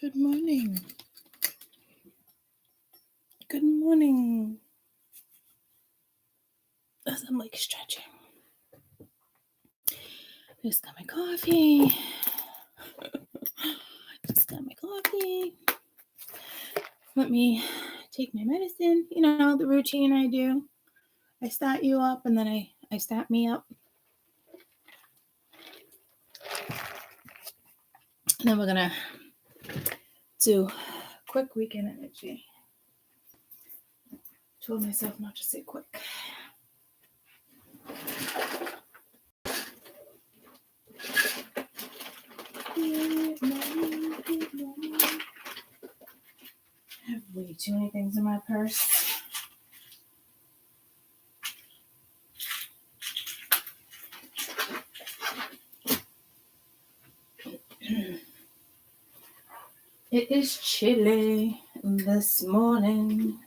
Good morning. Good morning. As I'm like stretching. Just got my coffee. Let me take my medicine. You know, the routine I do. I start you up and then I start me up. And then we're going to do quick weekend energy. Told myself not to say quick. Good morning. I have way too many things in my purse. It is chilly this morning.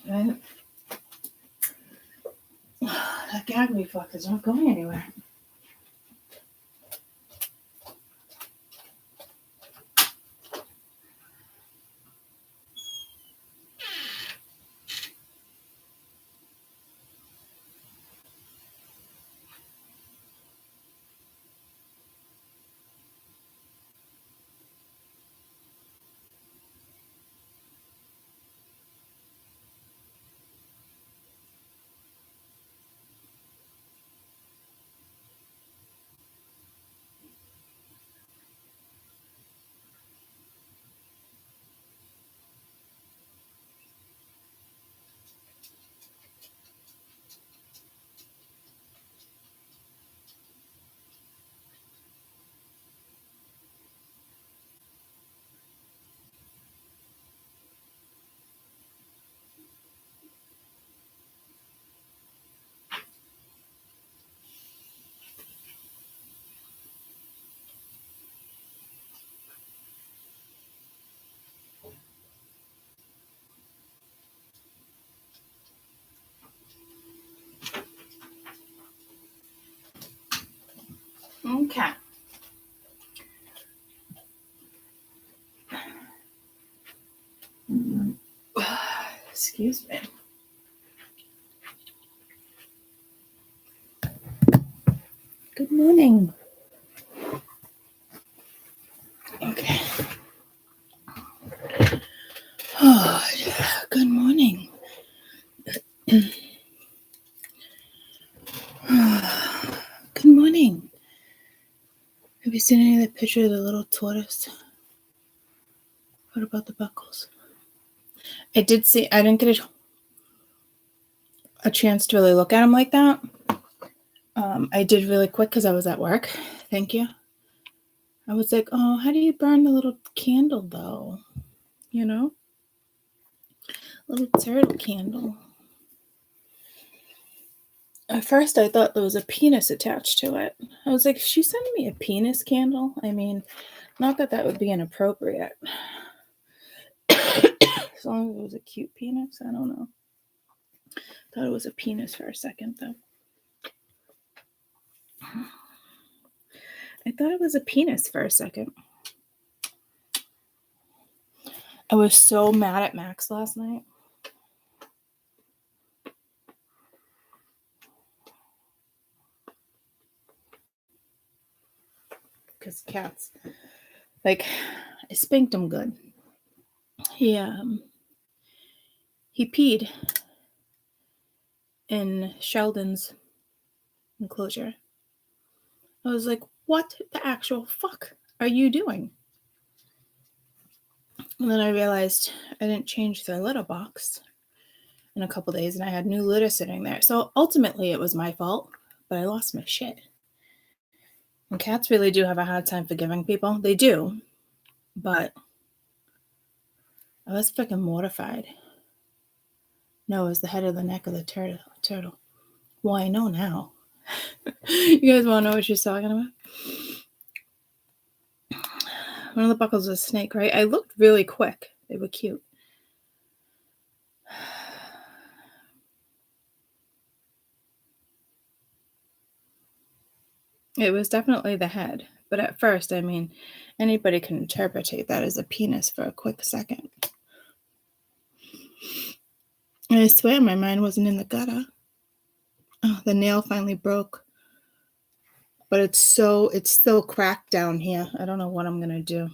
Right? That gag reflex is not going anywhere. Okay. Excuse me. Good morning. Okay. Oh, good morning. Good morning. Have you seen any of the picture of the little tortoise? What about the buckles? I didn't get a chance to really look at them like that. I did really quick because I was at work. Thank you. I was like, oh, how do you burn the little candle though? You know? Little turtle candle. At first I thought there was a penis attached to it. I was like, she's sending me a penis candle? I mean, not that would be inappropriate. As long as it was a cute penis, I don't know. Thought it was a penis for a second though. I thought it was a penis for a second. I was so mad at Max last night. Because cats, like, I spanked him good. He peed in Sheldon's enclosure. I was like, what the actual fuck are you doing? And then I realized I didn't change the litter box in a couple days and I had new litter sitting there. So ultimately it was my fault, but I lost my shit. And cats really do have a hard time forgiving people. They do, but I was freaking mortified. No, it was the head of the neck of the turtle. Well, I know now. You guys want to know what she's talking about? One of the buckles was a snake, right? I looked really quick. They were cute. It was definitely the head. But at first, I mean, anybody can interpret that as a penis for a quick second. And I swear my mind wasn't in the gutter. Oh, the nail finally broke. But it's still cracked down here. I don't know what I'm gonna do.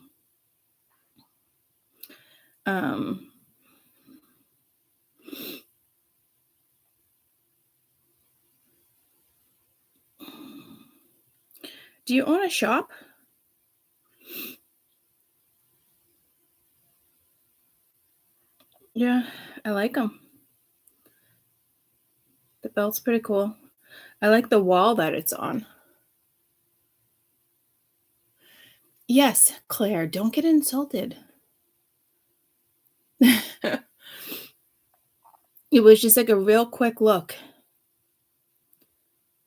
Do you own a shop? Yeah, I like them. The belt's pretty cool. I like the wall that it's on. Yes, Claire, don't get insulted. It was just like a real quick look.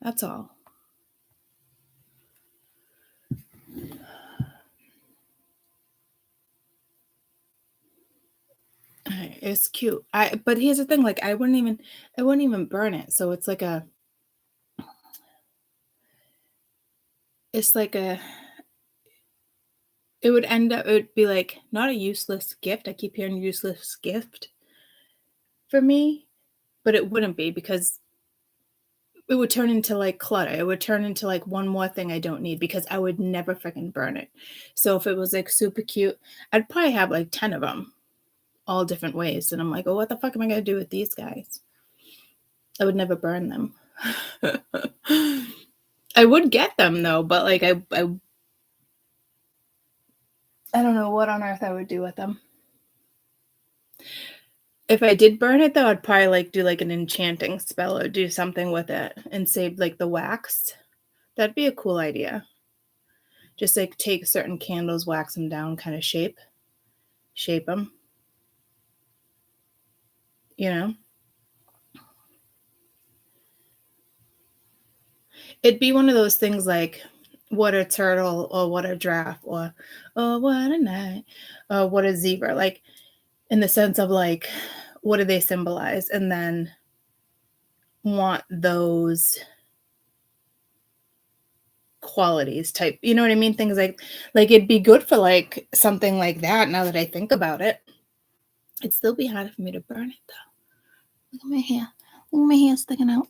That's all. It's cute. But here's the thing, like I wouldn't even burn it. So it's like it would be like not a useless gift. I keep hearing useless gift for me, but it wouldn't be because it would turn into like clutter. It would turn into like one more thing I don't need because I would never freaking burn it. So if it was like super cute, I'd probably have like 10 of them all different ways. And I'm like, oh, what the fuck am I going to do with these guys? I would never burn them. I would get them though, but like I don't know what on earth I would do with them. If I did burn it though, I'd probably like do like an enchanting spell or do something with it and save like the wax. That'd be a cool idea. Just like take certain candles, wax them down, kind of shape them. You know? It'd be one of those things like what a turtle or what a giraffe or oh what a night or what a zebra, like in the sense of like what do they symbolize, and then want those qualities type, you know what I mean? Things like it'd be good for like something like that now that I think about it. It'd still be hard for me to burn it though. Look at my hair. Look at my hair sticking out.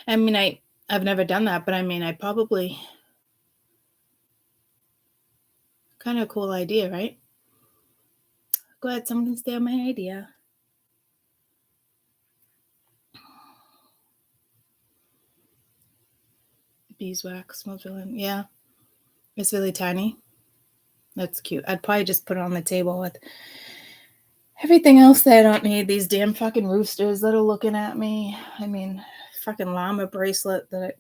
I mean, I've never done that, but I mean, I probably kind of a cool idea, right? Go ahead, someone can steal my idea. Beeswax smells really, yeah. It's really tiny. That's cute. I'd probably just put it on the table with everything else that I don't need. These damn fucking roosters that are looking at me. I mean, fucking llama bracelet that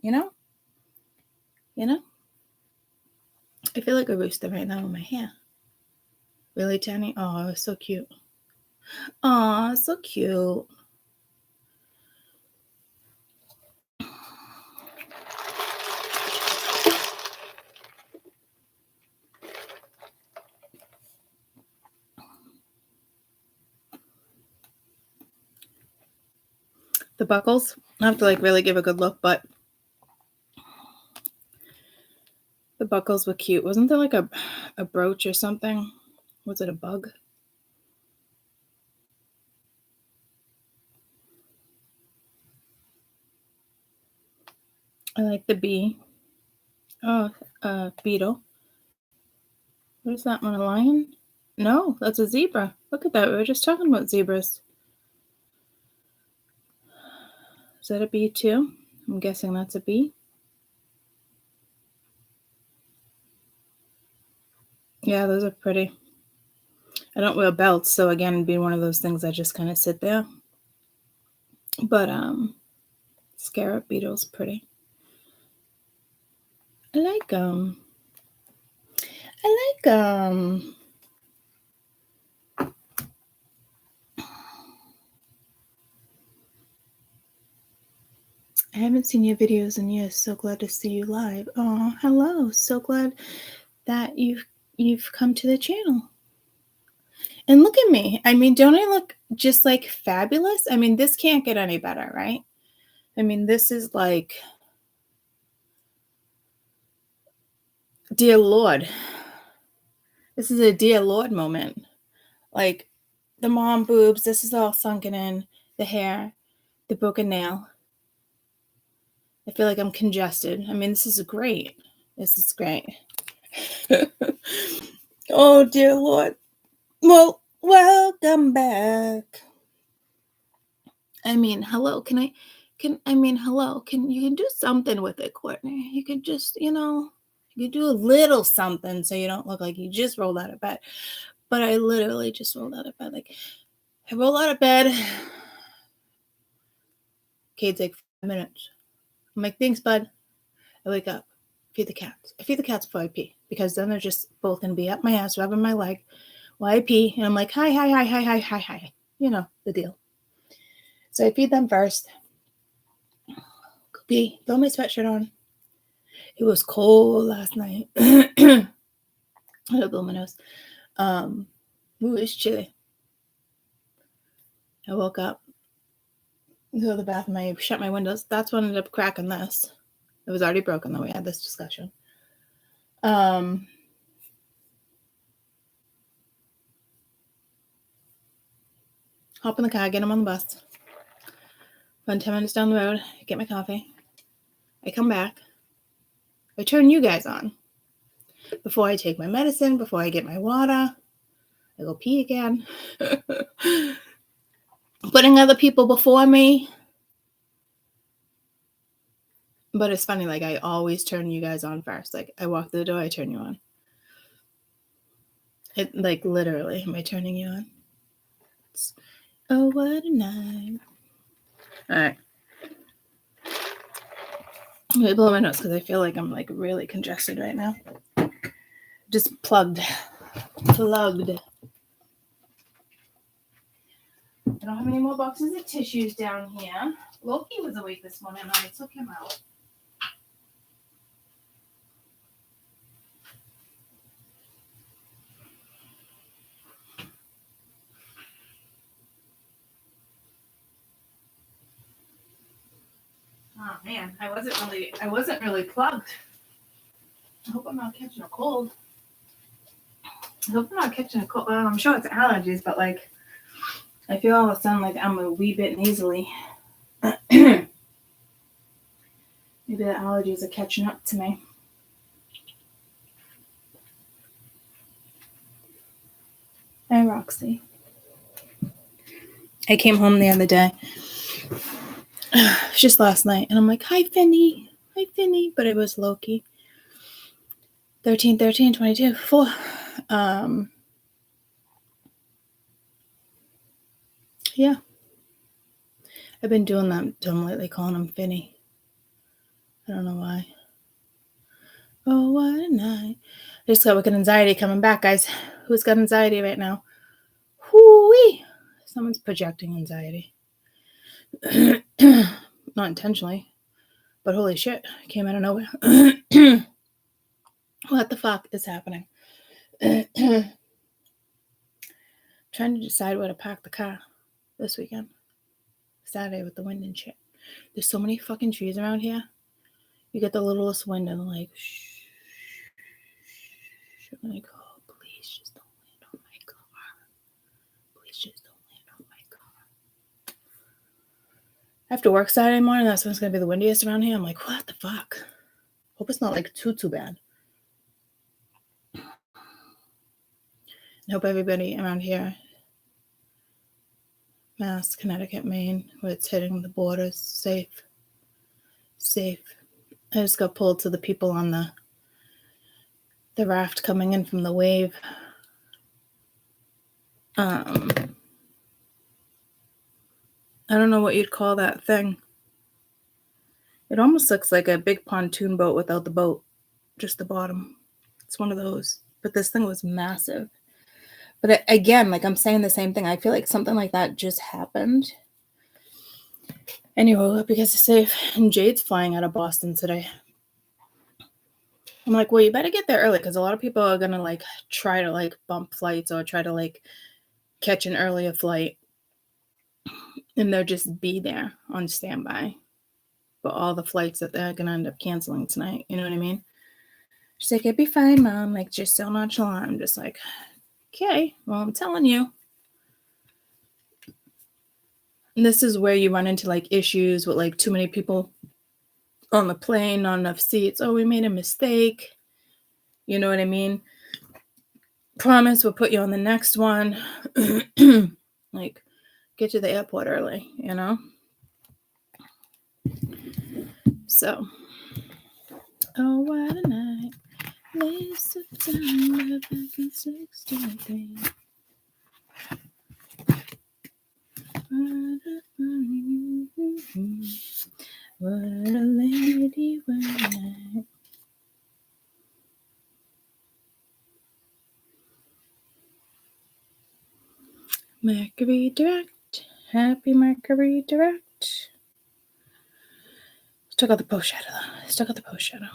you know? You know? I feel like a rooster right now in my hair. Really tiny. Oh, it's so cute. Oh, so cute. The buckles, I have to like really give a good look, but the buckles were cute. Wasn't there like a brooch or something? Was it a bug? I like the bee. Oh, beetle. What is that one? A lion? No, that's a zebra. Look at that. We were just talking about zebras. Is that a bee too? I'm guessing that's a bee. Yeah, those are pretty. I don't wear belts, so again, it'd be one of those things that just kind of sit there. But scarab beetle's pretty. I like them. I like them. I haven't seen your videos in years. So glad to see you live. Oh, hello. So glad that you've come to the channel. And look at me. I mean, don't I look just like fabulous? I mean, this can't get any better, right? I mean, this is like, dear Lord. This is a dear Lord moment. Like the mom boobs, this is all sunken in, the hair, the broken nail. I feel like I'm congested. I mean, this is great. This is great. Oh, dear Lord. Well, welcome back. I mean, hello. Hello. You can do something with it, Courtney. You could just, you could do a little something so you don't look like you just rolled out of bed. But I literally just rolled out of bed. Like, I roll out of bed. Okay, take 5 minutes. I'm like, thanks, bud. I wake up, feed the cats. I feed the cats before I pee because then they're just both going to be up my ass, rubbing my leg while I pee. And I'm like, hi. You know, the deal. So I feed them first. Go pee. Throw my sweatshirt on. It was cold last night. I don't blow my nose. It's chilly. I woke up, go to the bathroom, I shut my windows. That's what ended up cracking this. It was already broken, though. We had this discussion. Hop in the car, get him on the bus. Run 10 minutes down the road, get my coffee. I come back. I turn you guys on. Before I take my medicine, before I get my water, I go pee again. Putting other people before me. But it's funny, like, I always turn you guys on first. Like, I walk through the door, I turn you on. It, like, literally, am I turning you on? Oh, what a night. All right. I'm going to blow my nose because I feel like I'm, like, really congested right now. Just plugged. I don't have any more boxes of tissues down here. Loki was awake this morning and I took him out. Oh man, I wasn't really plugged. I hope I'm not catching a cold. Well, I'm sure it's allergies, but like I feel all of a sudden like I'm a wee bit nasally. Maybe the allergies are catching up to me. Hi, Roxy. I came home the other day. Just last night, and I'm like, hi, Finny. But it was Loki. 13, 22, 4. Yeah. I've been doing that to him lately, calling him Finny. I don't know why. Oh, what a night. I just got wicked anxiety coming back, guys. Who's got anxiety right now? Whoo-wee. Someone's projecting anxiety. Not intentionally, but holy shit, it came out of nowhere. What the fuck is happening? Trying to decide where to park the car this weekend. Saturday with the wind and shit. There's so many fucking trees around here. You get the littlest wind and like, shh. I'm like, oh, please just don't land on my car. Please just don't land on my car. I have to work Saturday morning. That's when it's going to be the windiest around here. I'm like, what the fuck? Hope it's not like too bad. I hope everybody around here, Mass, Connecticut, Maine, where it's hitting the borders, safe. I just got pulled to the people on the raft coming in from the wave. I don't know what you'd call that thing. It almost looks like a big pontoon boat without the boat, just the bottom. It's one of those. But this thing was massive. But again, like I'm saying the same thing. I feel like something like that just happened. Anyway, hope you guys are safe. And Jade's flying out of Boston today. I'm like, well, you better get there early because a lot of people are gonna like try to like bump flights or try to like catch an earlier flight, and they'll just be there on standby for all the flights that they're gonna end up canceling tonight. You know what I mean? She's like, it'd be fine, Mom. Like, just so nonchalant. I'm just like, okay, well, I'm telling you. And this is where you run into like issues with like too many people on the plane, not enough seats. Oh, we made a mistake. You know what I mean? Promise we'll put you on the next one. Like, get to the airport early, you know? So, oh, what a night. Late September back in 63. What a lady, what a night. Mercury direct. Happy Mercury direct. Still got the post shadow though. Still got the post shadow.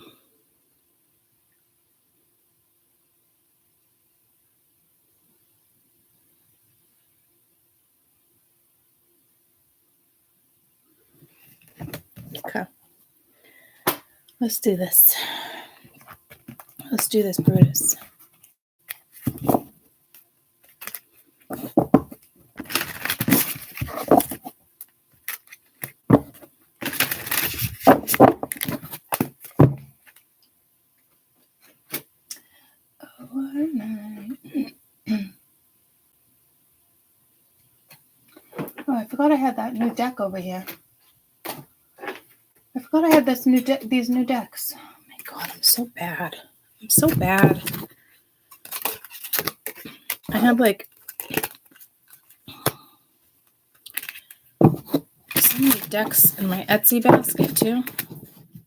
Okay. Let's do this. Let's do this, Brutus. Oh, what a night. Oh, I forgot I had that new deck over here. I forgot I had this these new decks. Oh my god, I'm so bad. I'm so bad. I have like so many decks in my Etsy basket too.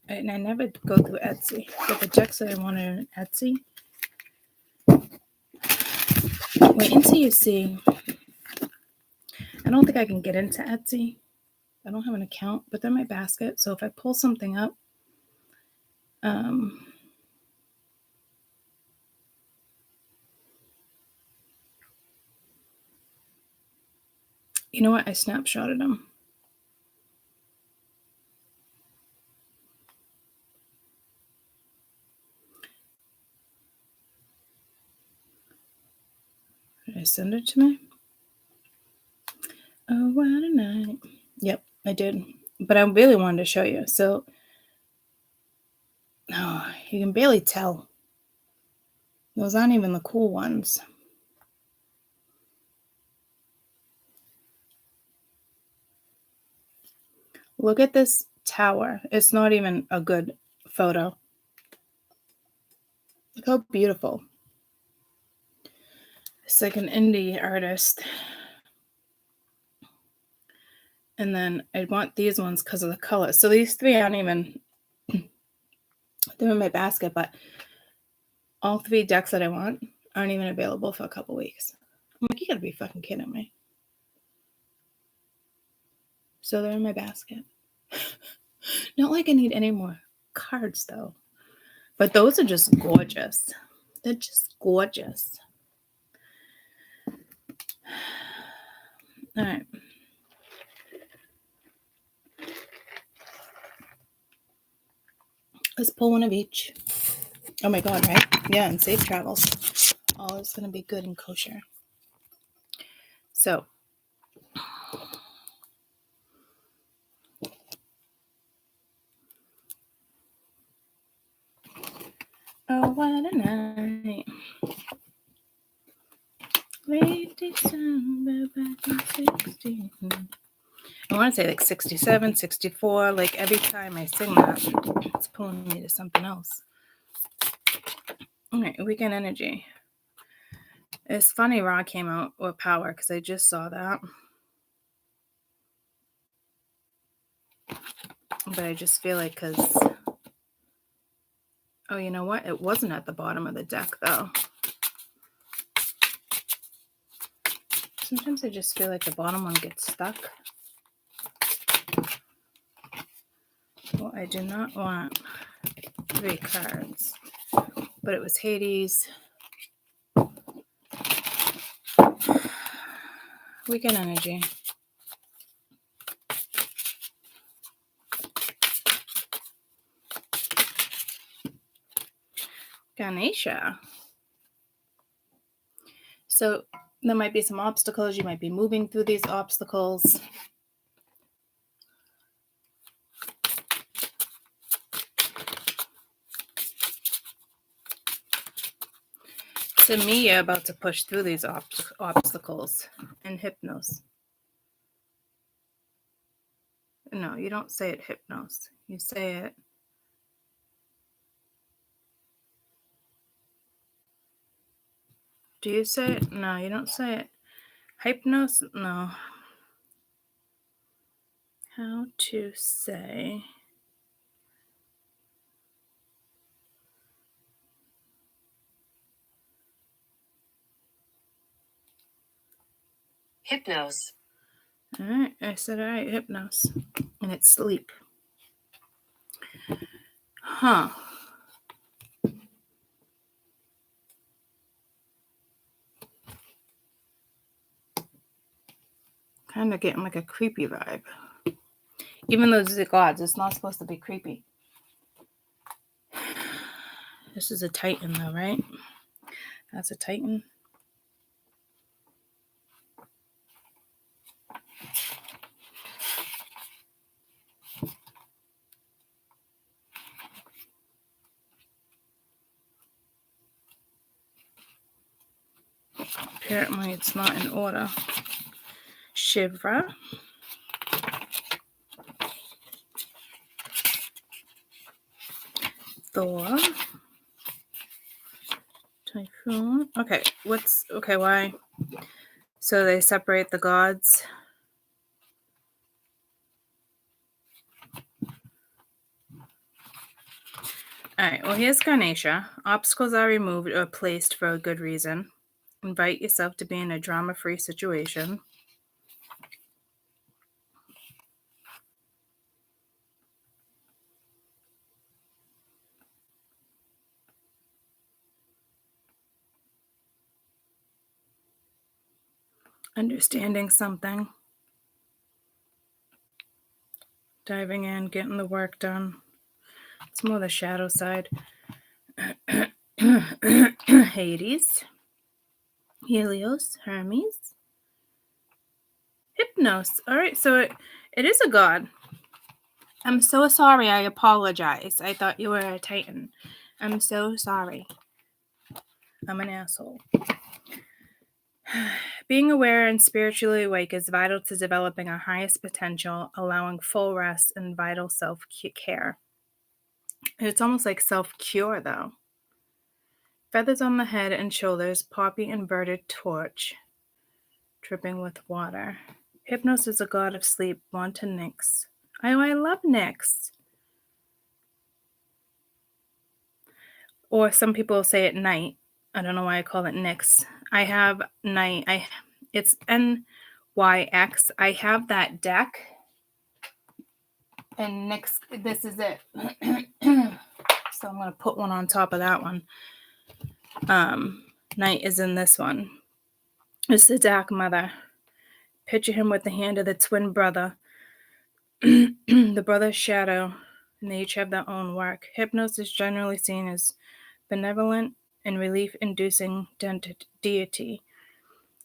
And I never go through Etsy. But the decks that I wanted on Etsy. Wait until you see. I don't think I can get into Etsy. I don't have an account, but they're in my basket. So if I pull something up, you know what? I snapshotted them. Did I send it to me? Oh, what a night. Yep, I did. But I really wanted to show you. So, oh, you can barely tell. Those aren't even the cool ones. Look at this tower. It's not even a good photo. Look how beautiful. It's like an indie artist. And then I want these ones because of the color. So these three aren't even, they're in my basket, but all three decks that I want aren't even available for a couple weeks. I'm like, you gotta be fucking kidding me. So they're in my basket. Not like I need any more cards though. But those are just gorgeous. They're just gorgeous. All right. Let's pull one of each. Oh my god, right? Yeah, and safe travels. All is going to be good and kosher. So, oh, what a night. Late December back in 60. I want to say like 67, 64. Like every time I sing that, it's pulling me to something else. All right, weekend energy. It's funny Raw came out with power because I just saw that. But I just feel like because... Oh, you know what? It wasn't at the bottom of the deck, though. Sometimes I just feel like the bottom one gets stuck. No, I do not want 3 cards. But it was Hades. Weekend energy. Ganesha. So there might be some obstacles. You might be moving through these obstacles. To me, you're about to push through these obstacles in hypnos. No, you don't say it hypnos. You say it. Do you say it? No, you don't say it. Hypnos? No. How to say... Hypnos. All right, I said all right, hypnos. And it's sleep. Huh. Kind of getting like a creepy vibe. Even though these are gods, it's not supposed to be creepy. This is a Titan though, right? That's a Titan. Apparently it's not in order. Shivra. Thor. Typhoon. Okay, why? So they separate the gods. Alright, well here's Ganesha. Obstacles are removed or placed for a good reason. Invite yourself to be in a drama-free situation. Understanding something. Diving in, getting the work done. It's more the shadow side. Hades. Helios. Hermes. Hypnos. All right, so it is a god. I'm so sorry. I apologize. I thought you were a Titan. I'm so sorry. I'm an asshole. Being aware and spiritually awake is vital to developing our highest potential, allowing full rest and vital self-care. It's almost like self-cure, though. Feathers on the head and shoulders, poppy inverted torch, dripping with water. Hypnos is a god of sleep, born to Nyx. Oh, I love Nyx. Or some people say it night. I don't know why I call it Nyx. I have night. It's NYX. I have that deck. And Nyx, this is it. So I'm going to put one on top of that one. Night is in this one. It's the Dark Mother. Picture him with the hand of the twin brother. The brother's shadow. And they each have their own work. Hypnos is generally seen as benevolent and relief-inducing deity,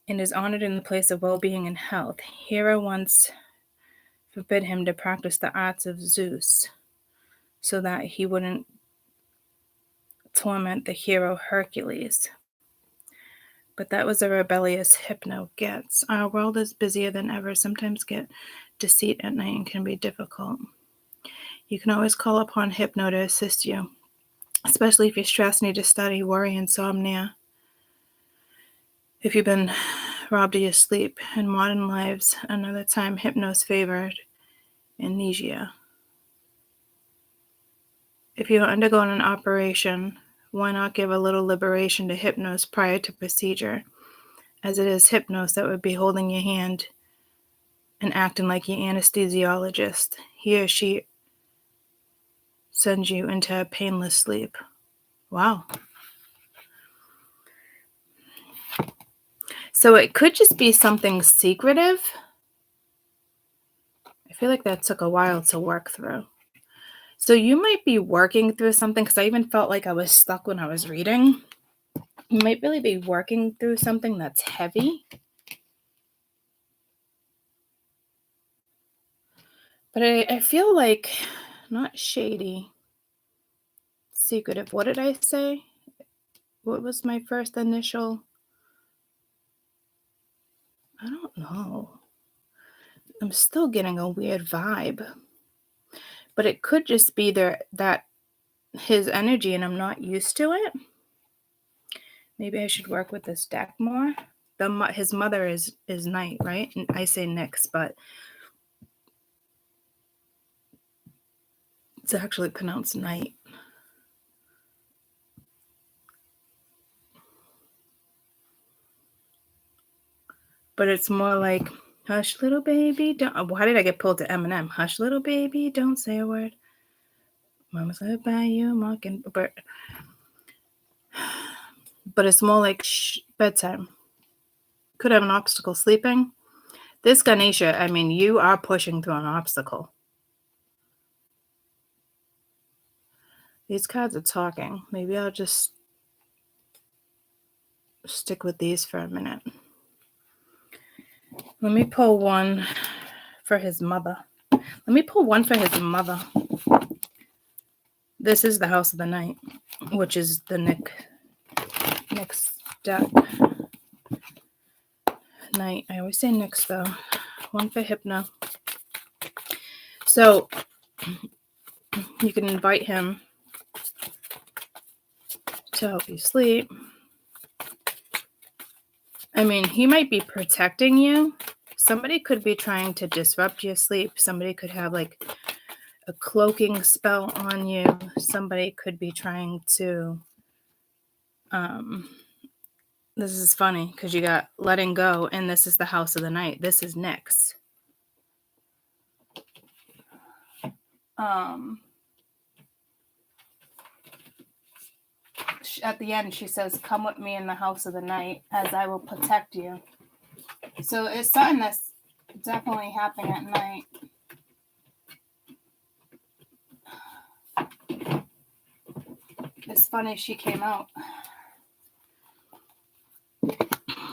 and is honored in the place of well-being and health. Hera once forbid him to practice the arts of Zeus, so that he wouldn't torment the hero Hercules. But that was a rebellious Hypno gets. Our world is busier than ever, sometimes get deceit at night and can be difficult. You can always call upon Hypno to assist you, especially if you're stressed, need to study, worry, insomnia. If you've been robbed of your sleep in modern lives, another time Hypnos favored amnesia. If you're undergoing an operation, why not give a little liberation to Hypnos prior to procedure, as it is Hypnos that would be holding your hand and acting like your anesthesiologist. He or she send you into a painless sleep. Wow. So it could just be something secretive. I feel like that took a while to work through. So you might be working through something, because I even felt like I was stuck when I was reading. You might really be working through something that's heavy. But I feel like not shady, secretive. What did I say? What was my first initial? I don't know. I'm still getting a weird vibe. But it could just be that his energy and I'm not used to it. Maybe I should work with this deck more. His mother is night, right? And I say Nyx, but it's actually pronounced night. But it's more like, hush, little baby, don't. Why did I get pulled to Eminem? Hush, little baby, don't say a word. Mama's lived by you, mockingbird. But it's more like bedtime. Could have an obstacle sleeping. This Ganesha, I mean, you are pushing through an obstacle. These cards are talking. Maybe I'll just stick with these for a minute. Let me pull one for his mother. This is the House of the Night, which is the Nyx deck. Night. I always say Nyx though. One for Hypno. So you can invite him to help you sleep. I mean, he might be protecting you. Somebody could be trying to disrupt your sleep. Somebody could have like a cloaking spell on you. Somebody could be trying to this is funny because you got letting go, and this is the House of the Night. This is Nyx. At the end, she says, "Come with me in the House of the Night, as I will protect you." So it's something that's definitely happening at night. It's funny she came out.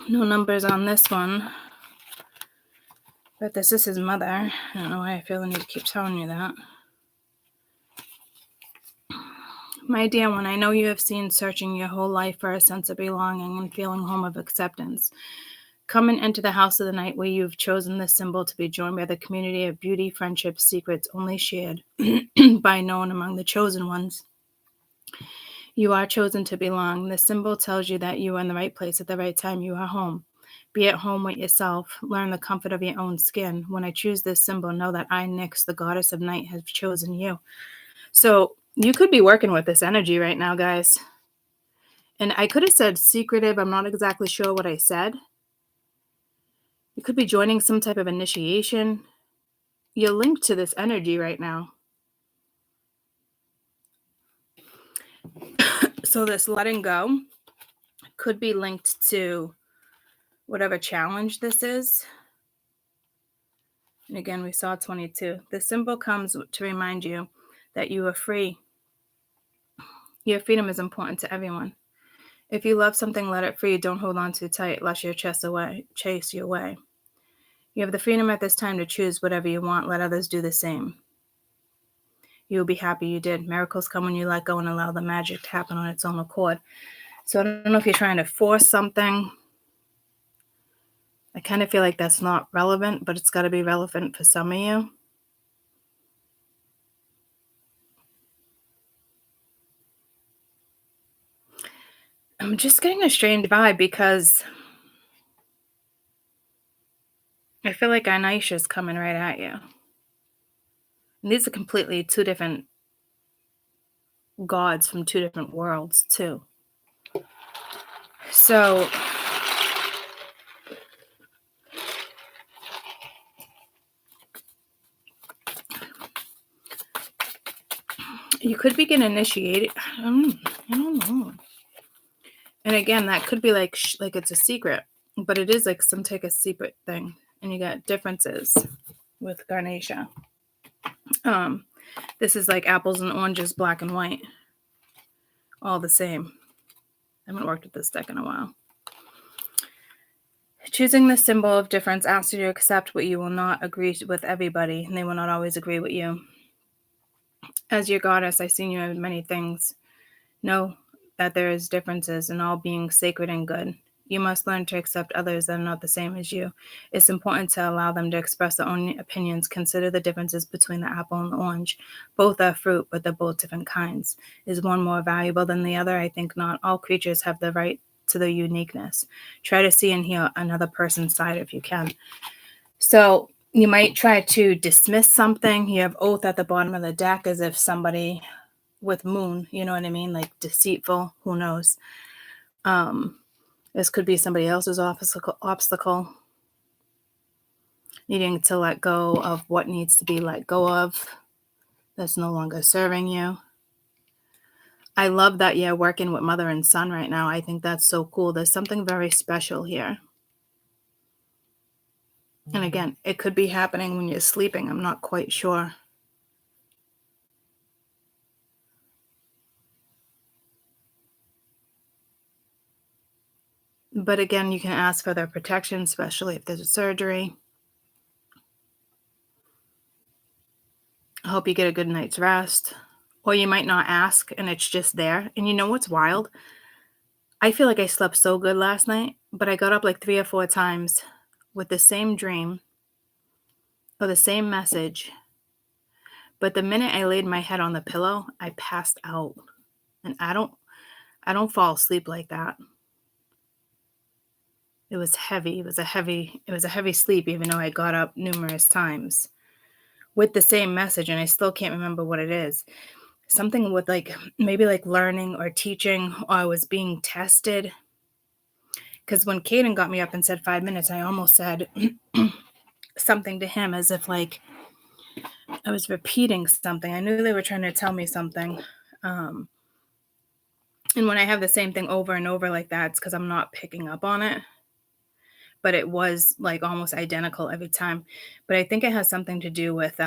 No numbers on this one. But this is his mother. I don't know why I feel the need to keep telling you that. My dear one, I know you have seen searching your whole life for a sense of belonging and feeling home of acceptance. Come and enter the House of the Night, where you have chosen this symbol to be joined by the community of beauty, friendship, secrets only shared by known among the chosen ones. You are chosen to belong. The symbol tells you that you are in the right place at the right time. You are home. Be at home with yourself. Learn the comfort of your own skin. When I choose this symbol, know that I, Nyx, the goddess of night, have chosen you. So you could be working with this energy right now, guys. And I could have said secretive. I'm not exactly sure what I said. You could be joining some type of initiation. You're linked to this energy right now. So this letting go could be linked to whatever challenge this is. And again, we saw 22. The symbol comes to remind you that you are free. Your freedom is important to everyone. If you love something, let it free. Don't hold on too tight, lest your chase your way. You have the freedom at this time to choose whatever you want. Let others do the same. You will be happy you did. Miracles come when you let go and allow the magic to happen on its own accord. So I don't know if you're trying to force something. I kind of feel like that's not relevant, but it's got to be relevant for some of you. I'm just getting a strange vibe because I feel like Anisha's coming right at you. And these are completely two different gods from two different worlds, too. So You could be getting initiated. I don't know. And again, that could be like it's a secret, but it is like some type of secret thing. And you got differences with Ganesha. This is like apples and oranges, black and white, all the same. I haven't worked with this deck in a while. Choosing the symbol of difference asks you to accept what you will not agree with everybody, and they will not always agree with you. As your goddess, I see you in many things. Know that there is differences in all being sacred and good. You must learn to accept others that are not the same as you. It's important to allow them to express their own opinions. Consider the differences between the apple and the orange. Both are fruit, but they're both different kinds. Is one more valuable than the other? I think not. All creatures have the right to their uniqueness. Try to see and hear another person's side if you can. So you might try to dismiss something. You have oath at the bottom of the deck as if somebody with moon, you know what I mean? Like deceitful, who knows? This could be somebody else's obstacle. Needing to let go of what needs to be let go of. That's no longer serving you. I love that you're working with mother and son right now. I think that's so cool. There's something very special here. And again, it could be happening when you're sleeping. I'm not quite sure. But again, you can ask for their protection, especially if there's a surgery. I hope you get a good night's rest. Or you might not ask and it's just there. And you know what's wild? I feel like I slept so good last night, but I got up like 3 or 4 times with the same dream or the same message. But the minute I laid my head on the pillow, I passed out. And I don't fall asleep like that. It was heavy. It was a heavy sleep, even though I got up numerous times with the same message, and I still can't remember what it is. Something with like maybe like learning or teaching, or I was being tested. Because when Caden got me up and said 5 minutes, I almost said something to him as if like I was repeating something. I knew they were trying to tell me something. And when I have the same thing over and over like that, it's because I'm not picking up on it. But it was like almost identical every time. But I think it has something to do with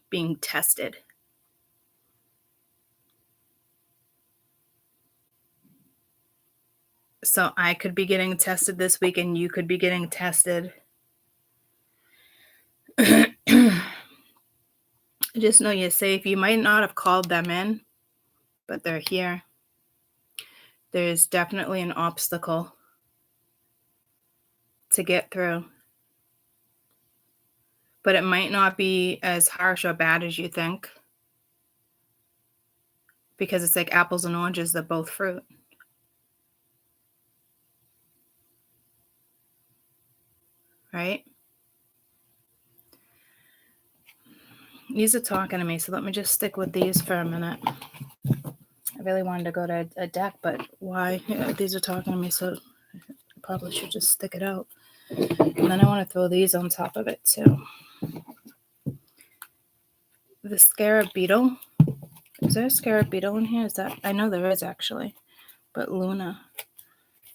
being tested. So I could be getting tested this week and you could be getting tested. Just know you're safe. You might not have called them in, but they're here. There's definitely an obstacle to get through. But it might not be as harsh or bad as you think. Because it's like apples and oranges, they're both fruit. Right? These are talking to me, so let me just stick with these for a minute. I really wanted to go to a deck, but why? These are talking to me, so I probably should just stick it out. And then I want to throw these on top of it too. The scarab beetle. Is there a scarab beetle in here? I know there is actually, but Luna.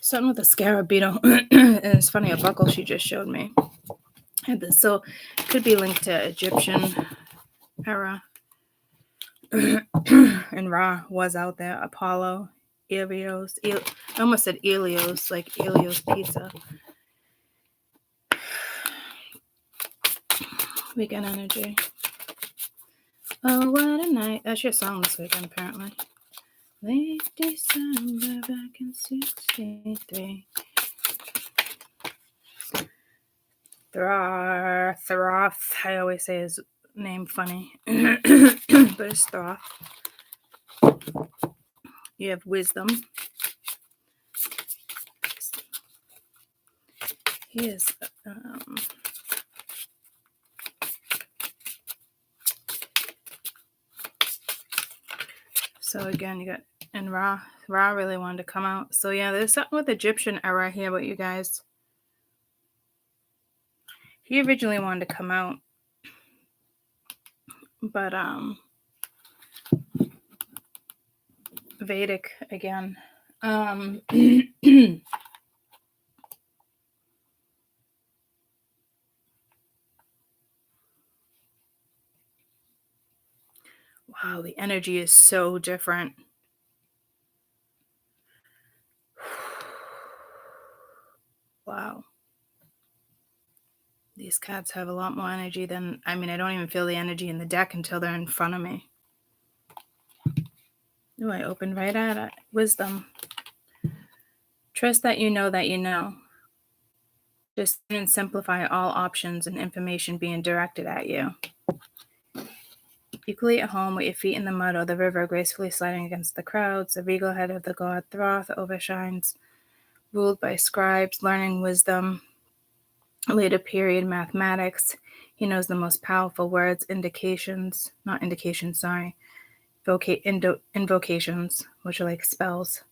Something with a scarab beetle. And it's funny, a buckle she just showed me had this. So it could be linked to Egyptian era. And Ra was out there. Apollo, Helios. I almost said Helios, like Helios pizza. Weekend energy. Oh, what a night. That's your song this weekend, apparently. Late December back in 63. Throth. I always say his name funny. But it's Throth. You have wisdom. He is so again you got, and Ra really wanted to come out. So yeah, there's something with Egyptian era here with you guys. He originally wanted to come out, but Vedic again. Wow, the energy is so different. Wow. These cats have a lot more energy than, I don't even feel the energy in the deck until they're in front of me. Oh, I opened right at it. Wisdom. Trust that you know that you know. Just and simplify all options and information being directed at you. Equally at home with your feet in the mud or the river, gracefully sliding against the crowds, the regal head of the god Thoth overshines, ruled by scribes, learning wisdom, later period mathematics. He knows the most powerful words, invocations, which are like spells.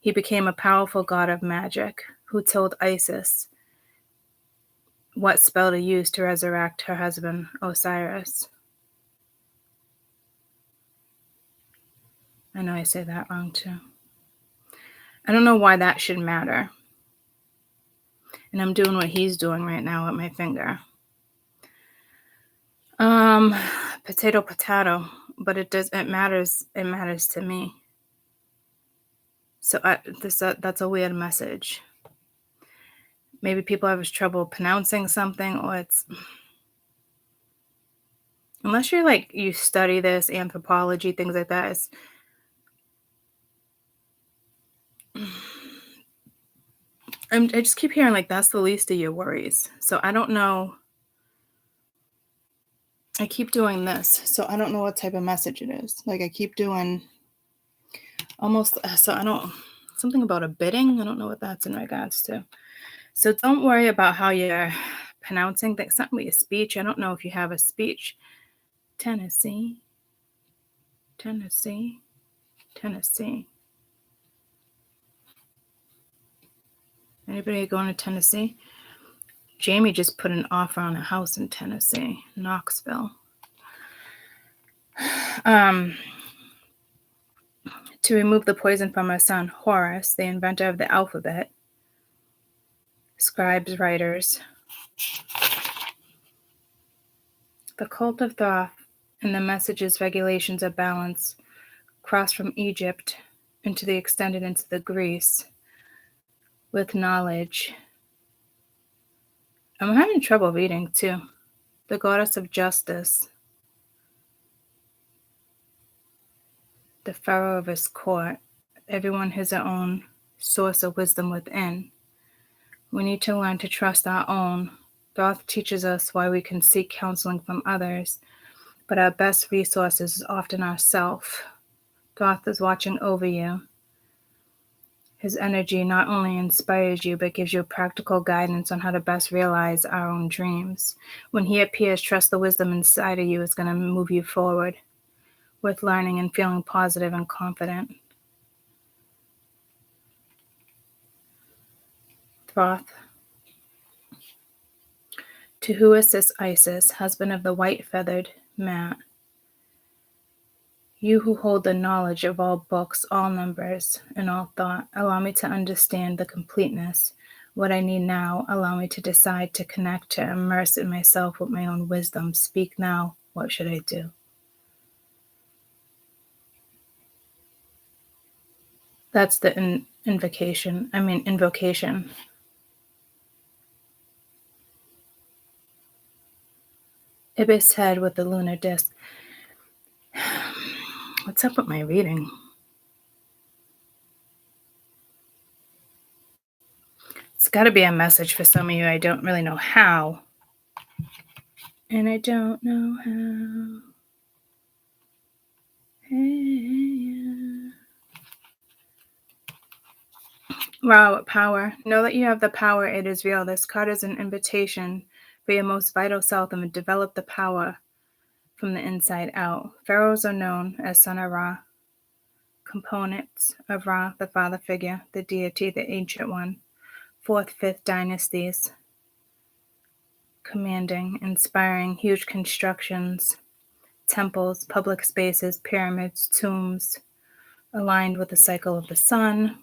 He became a powerful god of magic who told Isis what spell to use to resurrect her husband, Osiris. I know I say that wrong too. I don't know why that should matter. And I'm doing what he's doing right now with my finger. Potato, but it matters to me. So that's a weird message. Maybe people have trouble pronouncing something, or it's, unless you're like, you study this, anthropology, things like that, I just keep hearing like that's the least of your worries. So I don't know. I keep doing this, so I don't know what type of message it is. Like I keep doing almost, so I don't, something about a bidding. I don't know what that's in regards to. So don't worry about how you're pronouncing things. Something with your speech. I don't know if you have a speech. Tennessee. Anybody going to Tennessee? Jamie just put an offer on a house in Tennessee, Knoxville. To remove the poison from her son, Horus, the inventor of the alphabet, scribes, writers. The cult of Thoth and the messages, regulations of balance crossed from Egypt into the Greece with knowledge. I'm having trouble reading too. The goddess of justice, the pharaoh of his court. Everyone has their own source of wisdom within. We need to learn to trust our own. Thoth teaches us why we can seek counseling from others, but our best resource is often ourself. Thoth is watching over you. His energy not only inspires you, but gives you practical guidance on how to best realize our own dreams. When he appears, trust the wisdom inside of you is going to move you forward with learning and feeling positive and confident. Thoth. To who assists Isis, husband of the white-feathered Mat, you who hold the knowledge of all books, all numbers, and all thought, allow me to understand the completeness. What I need now, allow me to decide to connect, to immerse in myself with my own wisdom. Speak now. What should I do? That's the invocation. Ibis head with the lunar disc. What's up with my reading? It's got to be a message for some of you. I don't really know how. And I don't know how. Hey. Wow, power. Know that you have the power. It is real. This card is an invitation for your most vital self and develop the power from the inside out. Pharaohs are known as Son of Ra. Components of Ra, the father figure, the deity, the ancient one. 4th, 5th dynasties. Commanding, inspiring, huge constructions, temples, public spaces, pyramids, tombs, aligned with the cycle of the sun,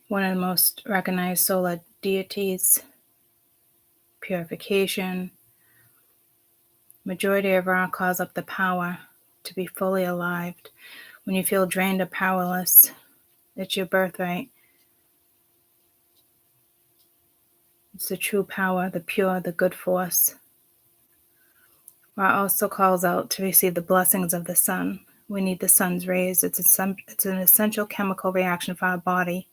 one of the most recognized solar deities, purification. Majority of Ra calls up the power to be fully alive. When you feel drained or powerless, it's your birthright. It's the true power, the pure, the good force. Ra also calls out to receive the blessings of the sun. We need the sun's rays. It's an essential chemical reaction for our body,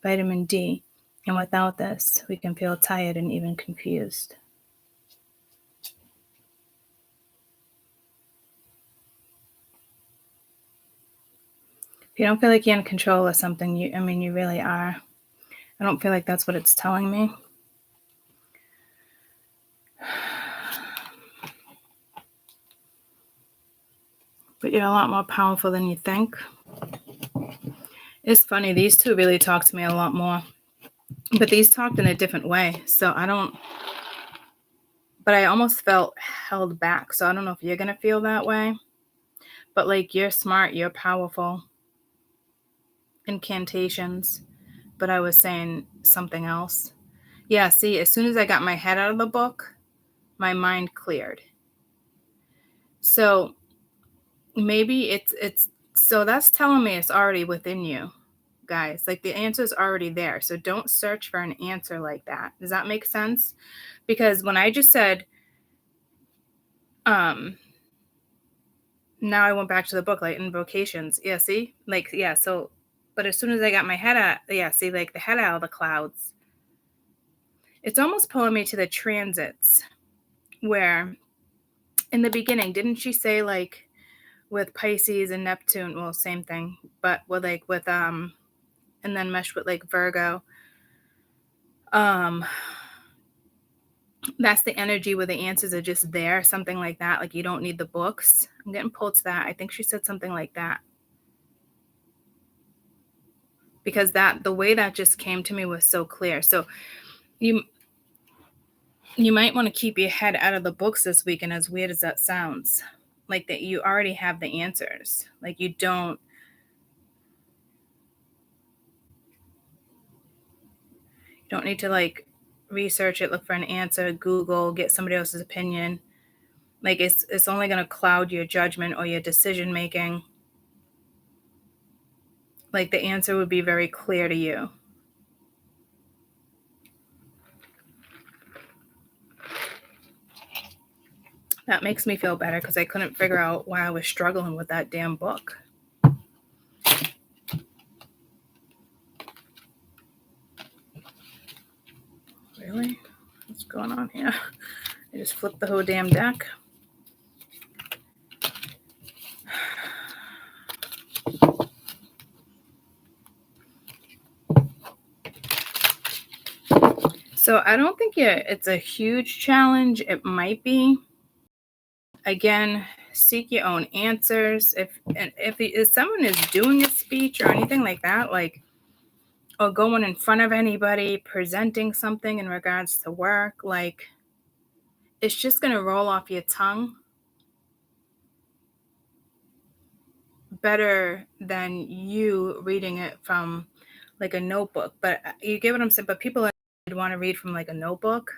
vitamin D. And without this, we can feel tired and even confused. If you don't feel like you're in control of something, you really are. I don't feel like that's what it's telling me. But you're a lot more powerful than you think. It's funny, these two really talk to me a lot more. But these talked in a different way. So but I almost felt held back. So I don't know if you're going to feel that way. But like, you're smart, you're powerful. Incantations. But I was saying something else. Yeah, see, as soon as I got my head out of the book, my mind cleared. So maybe it's so that's telling me it's already within you, guys. Like, the answer's already there. So don't search for an answer like that. Does that make sense? Because when I just said, now I went back to the book, like invocations. Yeah, see? Like, yeah, so, but as soon as I got my head out, yeah, see, like the head out of the clouds, it's almost pulling me to the transits where in the beginning, didn't she say, like, with Pisces and Neptune, well, same thing, but with and then meshed with like Virgo, that's the energy where the answers are just there, something like that. Like, you don't need the books. I'm getting pulled to that. I think she said something like that. Because the way that just came to me was so clear. So you might want to keep your head out of the books this week. And as weird as that sounds, like, that you already have the answers. Like, you don't need to like research it, look for an answer, Google, get somebody else's opinion. Like, it's only going to cloud your judgment or your decision making. Like, the answer would be very clear to you. That makes me feel better, because I couldn't figure out why I was struggling with that damn book. Really? What's going on here? I just flipped the whole damn deck. So I don't think it's a huge challenge. It might be. Again, seek your own answers. If someone is doing a speech or anything like that, like, or going in front of anybody, presenting something in regards to work, like, it's just going to roll off your tongue better than you reading it from like a notebook. But you get what I'm saying? But people want to read from like a notebook,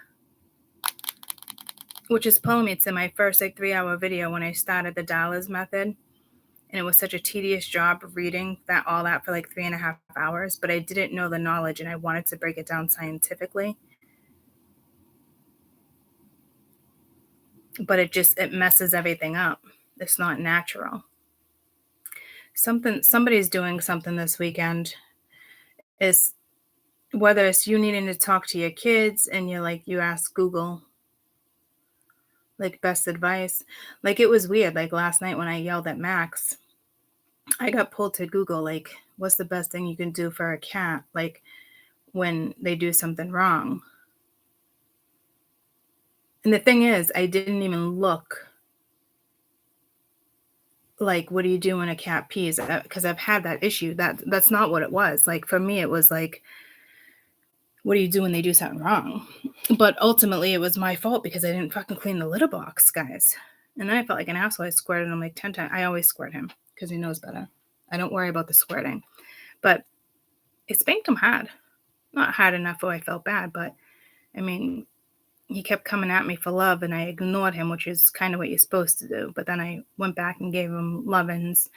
which is pulling me to my first like 3-hour video when I started the dollars method. And it was such a tedious job of reading all that for like 3.5 hours, but I didn't know the knowledge and I wanted to break it down scientifically. But it messes everything up. It's not natural. Somebody's doing something this weekend, is whether it's you needing to talk to your kids and you ask Google like best advice. Like, it was weird. Like, last night when I yelled at Max, I got pulled to Google, like, what's the best thing you can do for a cat, like, when they do something wrong. And the thing is, I didn't even look like, what do you do when a cat pees? Because I've had that issue. That's not what it was. Like, for me, it was like, what do you do when they do something wrong? But ultimately, it was my fault because I didn't fucking clean the litter box, guys. And then I felt like an asshole. I squirted him like 10 times. I always squirt him. because he knows better. I don't worry about the squirting. But it spanked him hard. Not hard enough where I felt bad, but I mean, he kept coming at me for love and I ignored him, which is kind of what you're supposed to do. But then I went back and gave him lovin's.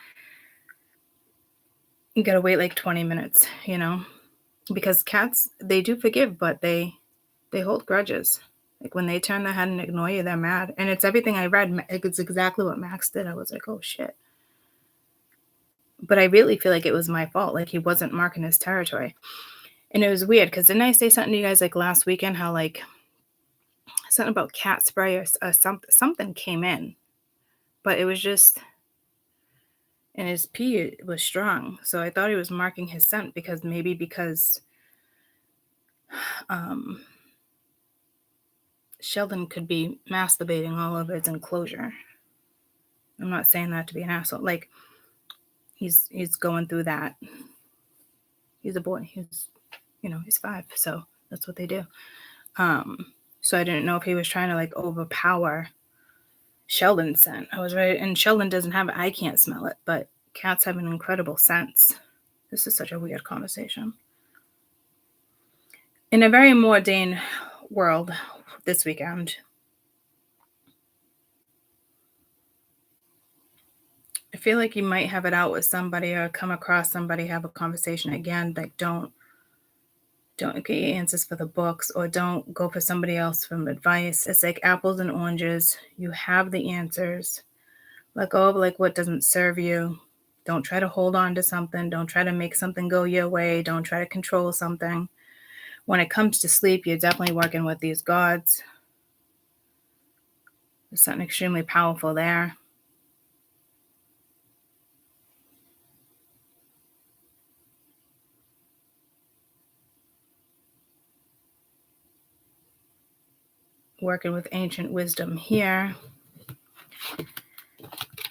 You gotta wait like 20 minutes, you know, because cats, they do forgive, but they hold grudges. Like when they turn their head and ignore you, they're mad. And it's everything I read. It's exactly what Max did. I was like, oh shit. But I really feel like it was my fault. Like he wasn't marking his territory. And it was weird because didn't I say something to you guys like last weekend how like something about cat spray or something came in, but it was just, and his pee was strong. So I thought he was marking his scent because Sheldon could be masturbating all over his enclosure. I'm not saying that to be an asshole. Like he's going through that. He's a boy. He's 5, so that's what they do. So I didn't know if he was trying to like overpower Sheldon's scent. I was right, and Sheldon doesn't have it. I can't smell it, but cats have an incredible sense. This is such a weird conversation. In a very mundane world this weekend, I feel like you might have it out with somebody or come across somebody, have a conversation again. Like don't get your answers for the books or don't go for somebody else from advice. It's like apples and oranges. You have the answers. Let go of like what doesn't serve you. Don't try to hold on to something. Don't try to make something go your way. Don't try to control something. When it comes to sleep, you're definitely working with these gods. There's something extremely powerful there. Working with ancient wisdom here.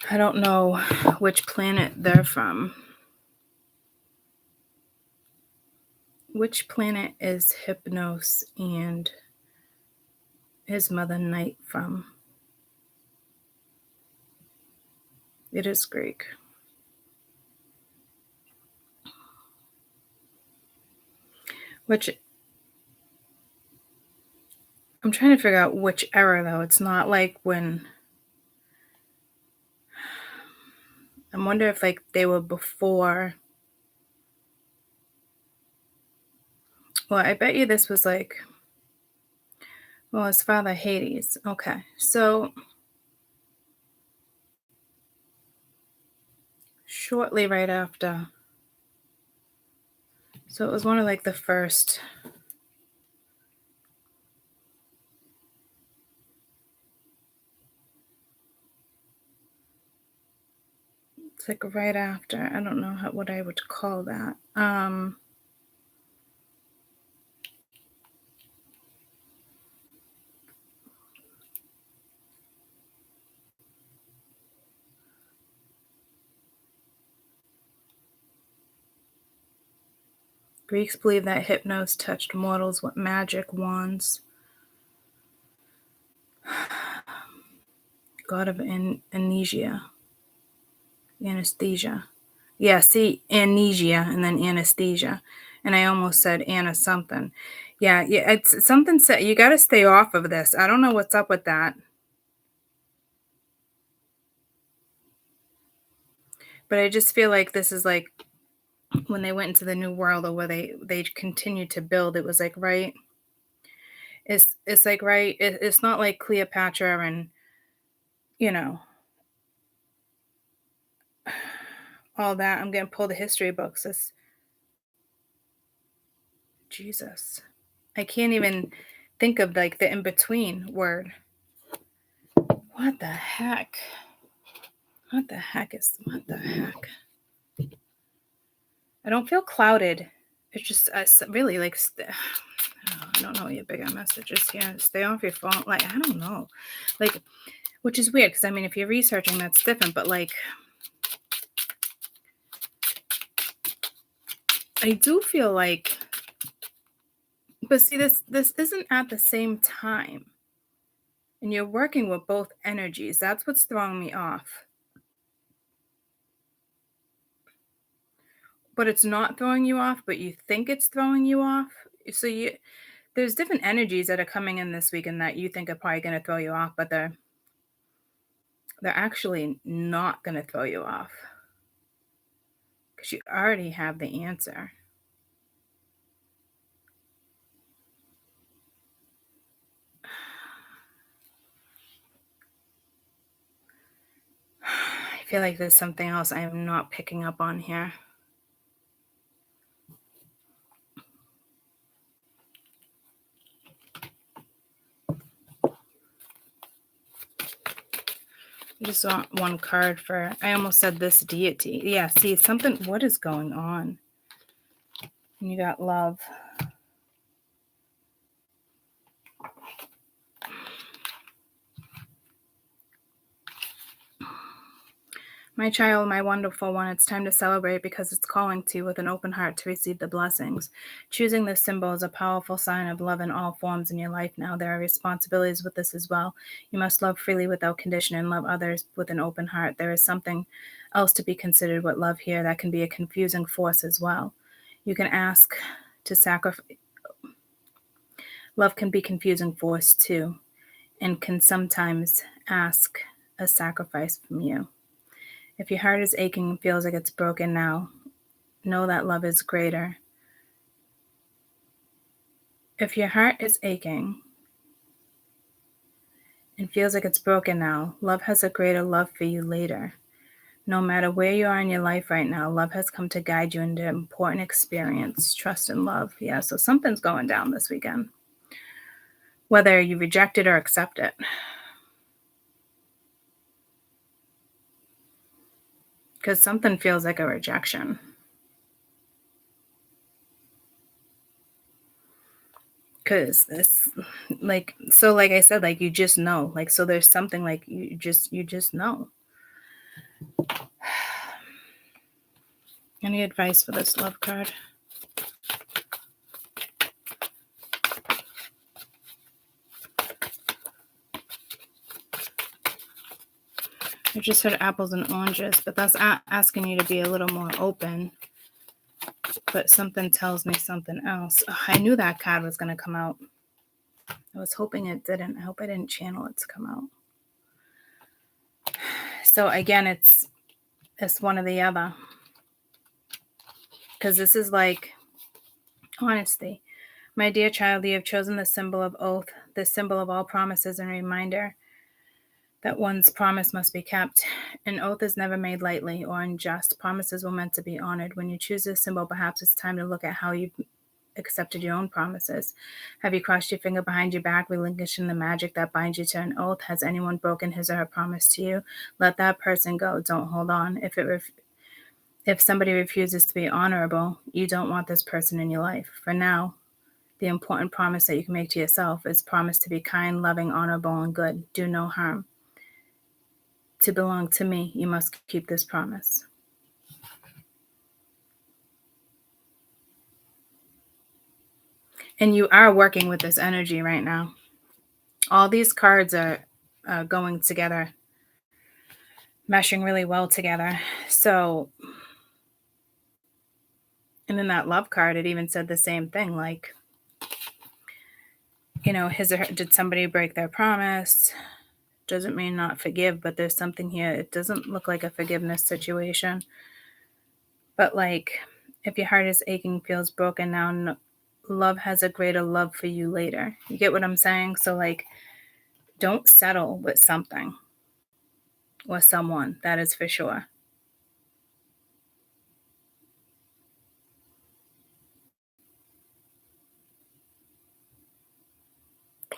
I don't know which planet they're from. Which planet is Hypnos and his mother Night from? It is Greek. Which I'm trying to figure out which era though. It's not like when I wonder if like they were before. Well, I bet you this was like, well, his father Hades. Okay, so shortly right after. So it was one of like the first. It's like right after. I don't know what I would call that. Greeks believe that Hypnos touched mortals with magic wands. God of anesthesia. Yeah, see, amnesia and then anesthesia. And I almost said Anna something. Yeah, it's something said you got to stay off of this. I don't know what's up with that. But I just feel like this is like when they went into the new world or where they continued to build, it was like right. It's like right. It's not like Cleopatra and all that. I'm gonna pull the history books. Jesus. I can't even think of like the in-between word. What the heck? What the heck? I don't feel clouded. It's just really like, I don't know your bigger messages here. Stay off your phone. Like, I don't know. Like, which is weird because I mean, if you're researching, that's different. But like, I do feel like, but see, this isn't at the same time. And you're working with both energies. That's what's throwing me off. but it's not throwing you off, but you think it's throwing you off. So there's different energies that are coming in this week and that you think are probably going to throw you off, but they're actually not going to throw you off because you already have the answer. I feel like there's something else I am not picking up on here. I just want one card for, I almost said this deity. Yeah, see, something, what is going on? And you got love. My child, my wonderful one, it's time to celebrate because it's calling to you with an open heart to receive the blessings. Choosing this symbol is a powerful sign of love in all forms in your life now. There are responsibilities with this as well. You must love freely without condition and love others with an open heart. There is something else to be considered with love here that can be a confusing force as well. You can ask to sacrifice. Love can be confusing force too, and can sometimes ask a sacrifice from you. If your heart is aching and feels like it's broken now, know that love is greater. If your heart is aching and feels like it's broken now, love has a greater love for you later. No matter where you are in your life right now, love has come to guide you into an important experience. Trust and love. Yeah, so something's going down this weekend. Whether you reject it or accept it. Because something feels like a rejection. Because this, like I said, like you just know. Like, so there's something like you just know. Any advice for this love card? I just heard apples and oranges, but that's asking you to be a little more open. But something tells me something else. Oh, I knew that card was going to come out. I was hoping it didn't. I hope I didn't channel it to come out. So again, it's one or the other. Because this is like honesty. My dear child, you have chosen the symbol of oath, the symbol of all promises and reminder that one's promise must be kept. An oath is never made lightly or unjust. Promises were meant to be honored. When you choose this symbol, perhaps it's time to look at how you've accepted your own promises. Have you crossed your finger behind your back, relinquishing the magic that binds you to an oath? Has anyone broken his or her promise to you? Let that person go. Don't hold on. If somebody refuses to be honorable, you don't want this person in your life. For now, the important promise that you can make to yourself is promise to be kind, loving, honorable, and good. Do no harm. To belong to me, you must keep this promise. And you are working with this energy right now. All these cards are going together, meshing really well together. So, and in that love card, it even said the same thing. Like, you know, his or her, did somebody break their promise? Doesn't mean not forgive, but there's something here. It doesn't look like a forgiveness situation. But like, if your heart is aching, feels broken now, love has a greater love for you later. You get what I'm saying? So like, don't settle with something or someone, that is for sure.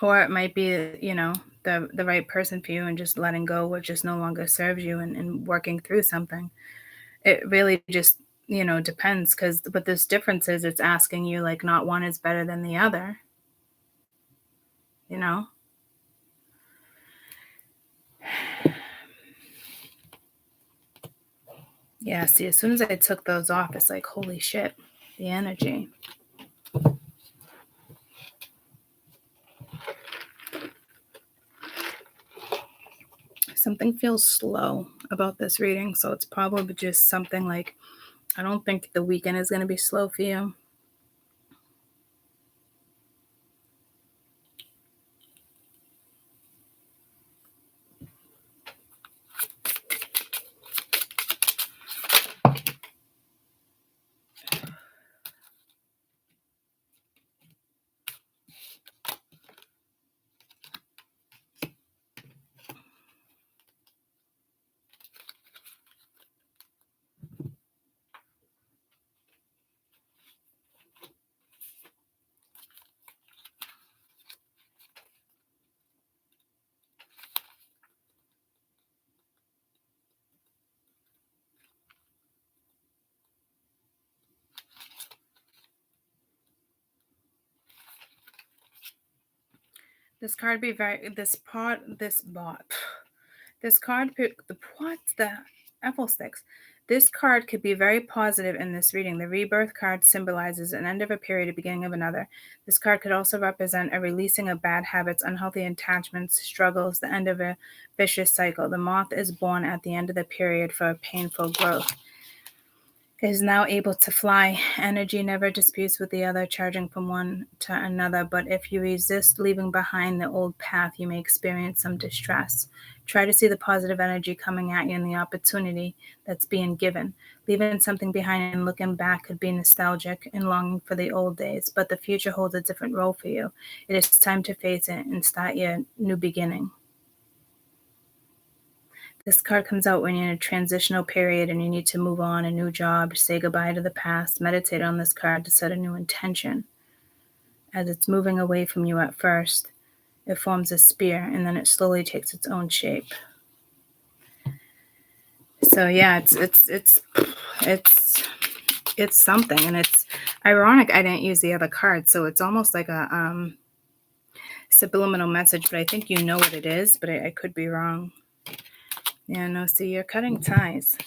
Or it might be, you know, the right person for you and just letting go what just no longer serves you and working through something. It really just, you know, depends but this difference is it's asking you like not one is better than the other, you know? Yeah, see, as soon as I took those off, it's like, holy shit, the energy. Something feels slow about this reading, so it's probably just something like I don't think the weekend is going to be slow for you. This card be very this card the what the apple sticks. This card could be very positive in this reading. The rebirth card symbolizes an end of a period, a beginning of another. This card could also represent a releasing of bad habits, unhealthy attachments, struggles, the end of a vicious cycle. The moth is born at the end of the period for a painful growth. Is now able to fly. Energy never disputes with the other, charging from one to another. But if you resist leaving behind the old path, you may experience some distress. Try to see the positive energy coming at you and the opportunity that's being given. Leaving something behind and looking back could be nostalgic and longing for the old days, but the future holds a different role for you. It is time to face it and start your new beginning. This card comes out when you're in a transitional period and you need to move on, a new job, say goodbye to the past. Meditate on this card to set a new intention. As it's moving away from you at first, it forms a spear and then it slowly takes its own shape. So yeah, it's something, and it's ironic I didn't use the other card, so it's almost like a subliminal message, but I think you know what it is, but I could be wrong. Yeah, no, see, you're cutting ties.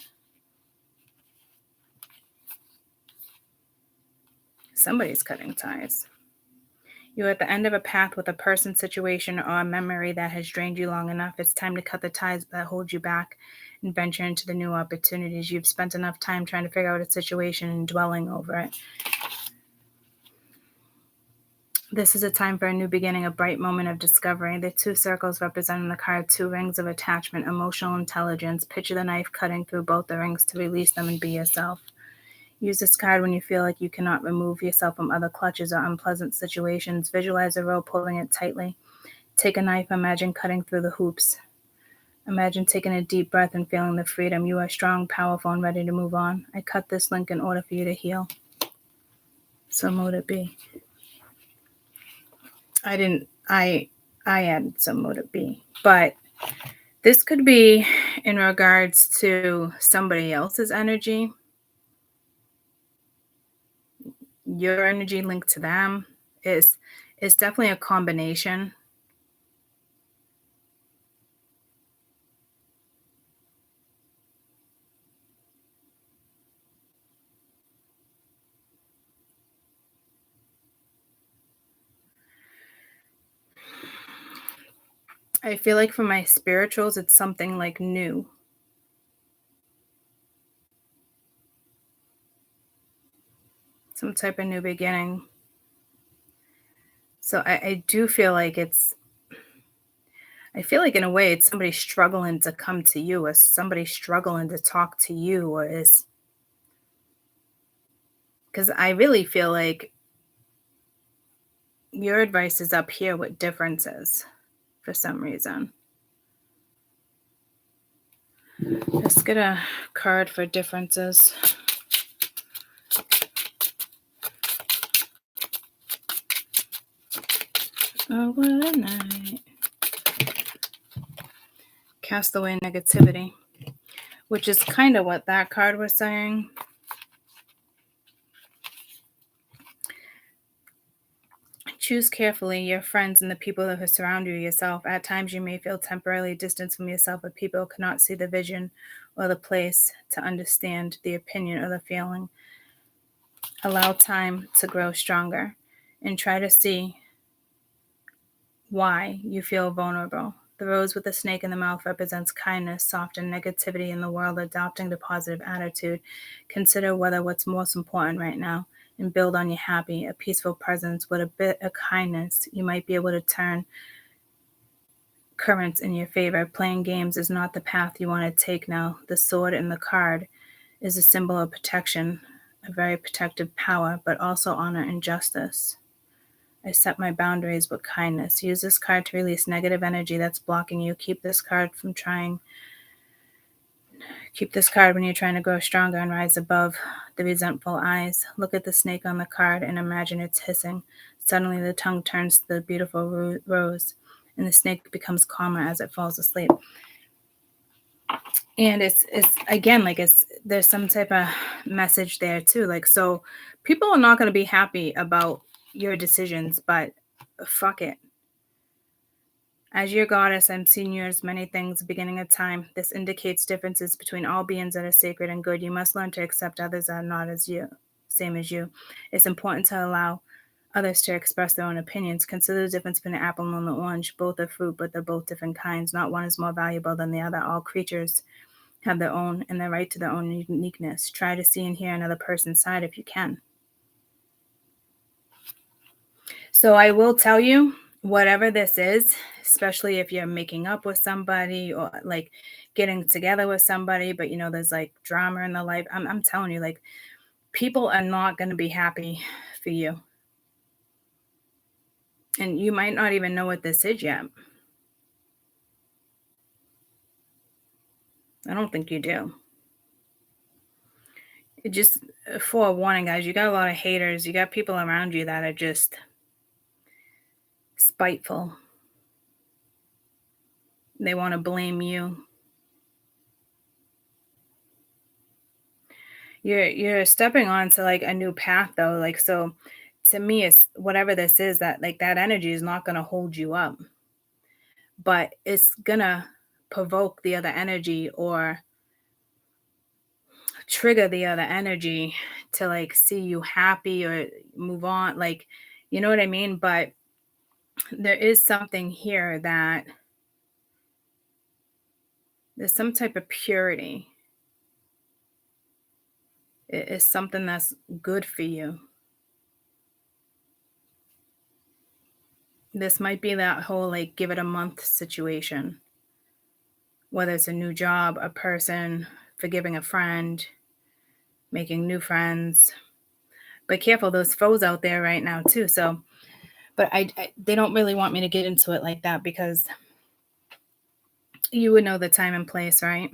Somebody's cutting ties. You're at the end of a path with a person, situation, or a memory that has drained you long enough. It's time to cut the ties that hold you back and venture into the new opportunities. You've spent enough time trying to figure out a situation and dwelling over it. This is a time for a new beginning, a bright moment of discovery. The two circles representing the card, two rings of attachment, emotional intelligence. Picture the knife cutting through both the rings to release them and be yourself. Use this card when you feel like you cannot remove yourself from other clutches or unpleasant situations. Visualize a rope, pulling it tightly. Take a knife, imagine cutting through the hoops. Imagine taking a deep breath and feeling the freedom. You are strong, powerful, and ready to move on. I cut this link in order for you to heal. So mote it be. I added some mote it be. But this could be in regards to somebody else's energy. Your energy linked to them is definitely a combination. I feel like for my spirituals, it's something like new. Some type of new beginning. So I do feel like I feel like in a way it's somebody struggling to come to you, or somebody struggling to talk to you, or is, because I really feel like your advice is up here with differences for some reason. Let's get a card for differences. Oh, what a night. Cast away negativity, which is kind of what that card was saying. Choose carefully your friends and the people who surround you yourself. At times you may feel temporarily distanced from yourself, but people cannot see the vision or the place to understand the opinion or the feeling. Allow time to grow stronger and try to see why you feel vulnerable. The rose with the snake in the mouth represents kindness, soften negativity in the world, adopting the positive attitude. Consider what's most important right now and build on your happy, a peaceful presence with a bit of kindness. You might be able to turn currents in your favor. Playing games is not the path you want to take now. The sword in the card is a symbol of protection, a very protective power, but also honor and justice. I set my boundaries with kindness. Use this card to release negative energy that's blocking you. Keep this card when you're trying to grow stronger and rise above the resentful eyes. Look at the snake on the card and imagine it's hissing. Suddenly the tongue turns to the beautiful rose, and the snake becomes calmer as it falls asleep. And it's again, like there's some type of message there too. Like, so people are not going to be happy about your decisions, but fuck it. As your goddess, I'm seeing you as many things, beginning of time. This indicates differences between all beings that are sacred and good. You must learn to accept others that are not as you, same as you. It's important to allow others to express their own opinions. Consider the difference between an apple and an orange. Both are fruit, but they're both different kinds. Not one is more valuable than the other. All creatures have their own and their right to their own uniqueness. Try to see and hear another person's side if you can. So I will tell you, whatever this is, especially if you're making up with somebody or like getting together with somebody, but there's like drama in their life. I'm telling you, like, people are not going to be happy for you. And you might not even know what this is yet. I don't think you do. It just, forewarning, guys, you got a lot of haters. You got people around you that are just spiteful. They want to blame you. You're stepping onto like a new path though. Like, so to me, it's whatever this is, that like that energy is not going to hold you up, but it's going to provoke the other energy or trigger the other energy to like see you happy or move on. Like, you know what I mean? But there is something here that there's some type of purity. It is something that's good for you. This might be that whole like give it a month situation. Whether it's a new job, a person, forgiving a friend, making new friends. But careful, those foes out there right now too. So, but they don't really want me to get into it like that because you would know the time and place, right?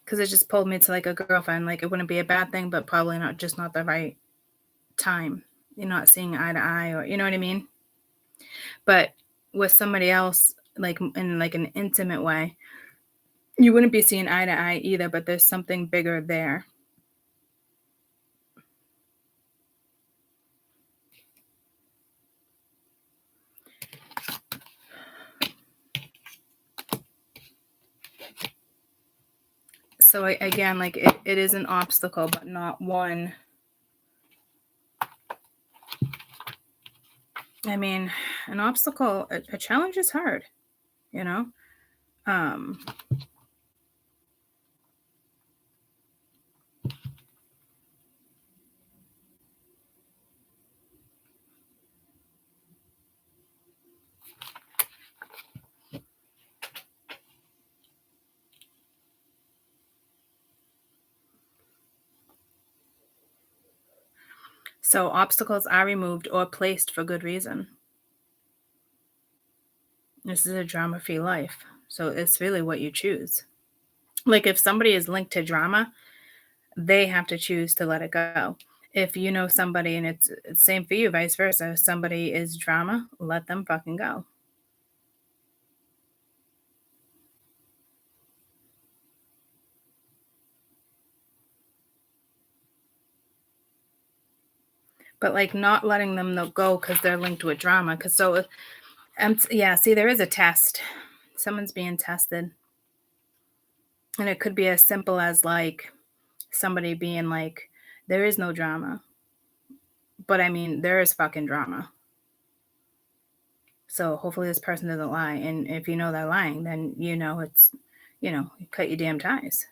Because it just pulled me to like a girlfriend. Like, it wouldn't be a bad thing, but probably not the right time. You're not seeing eye to eye, or you know what I mean? But with somebody else, like in like an intimate way, you wouldn't be seeing eye to eye either, but there's something bigger there. So again, like it is an obstacle, but not one. I mean, an obstacle, a challenge is hard, you know? So obstacles are removed or placed for good reason. This is a drama-free life. So it's really what you choose. Like if somebody is linked to drama, they have to choose to let it go. If you know somebody and it's same for you, vice versa. If somebody is drama, let them fucking go. But like not letting them go because they're linked with drama. Because so, yeah, see, there is a test. Someone's being tested. And it could be as simple as like somebody being like, there is no drama. But I mean, there is fucking drama. So hopefully this person doesn't lie. And if you know they're lying, then it's, you cut your damn ties.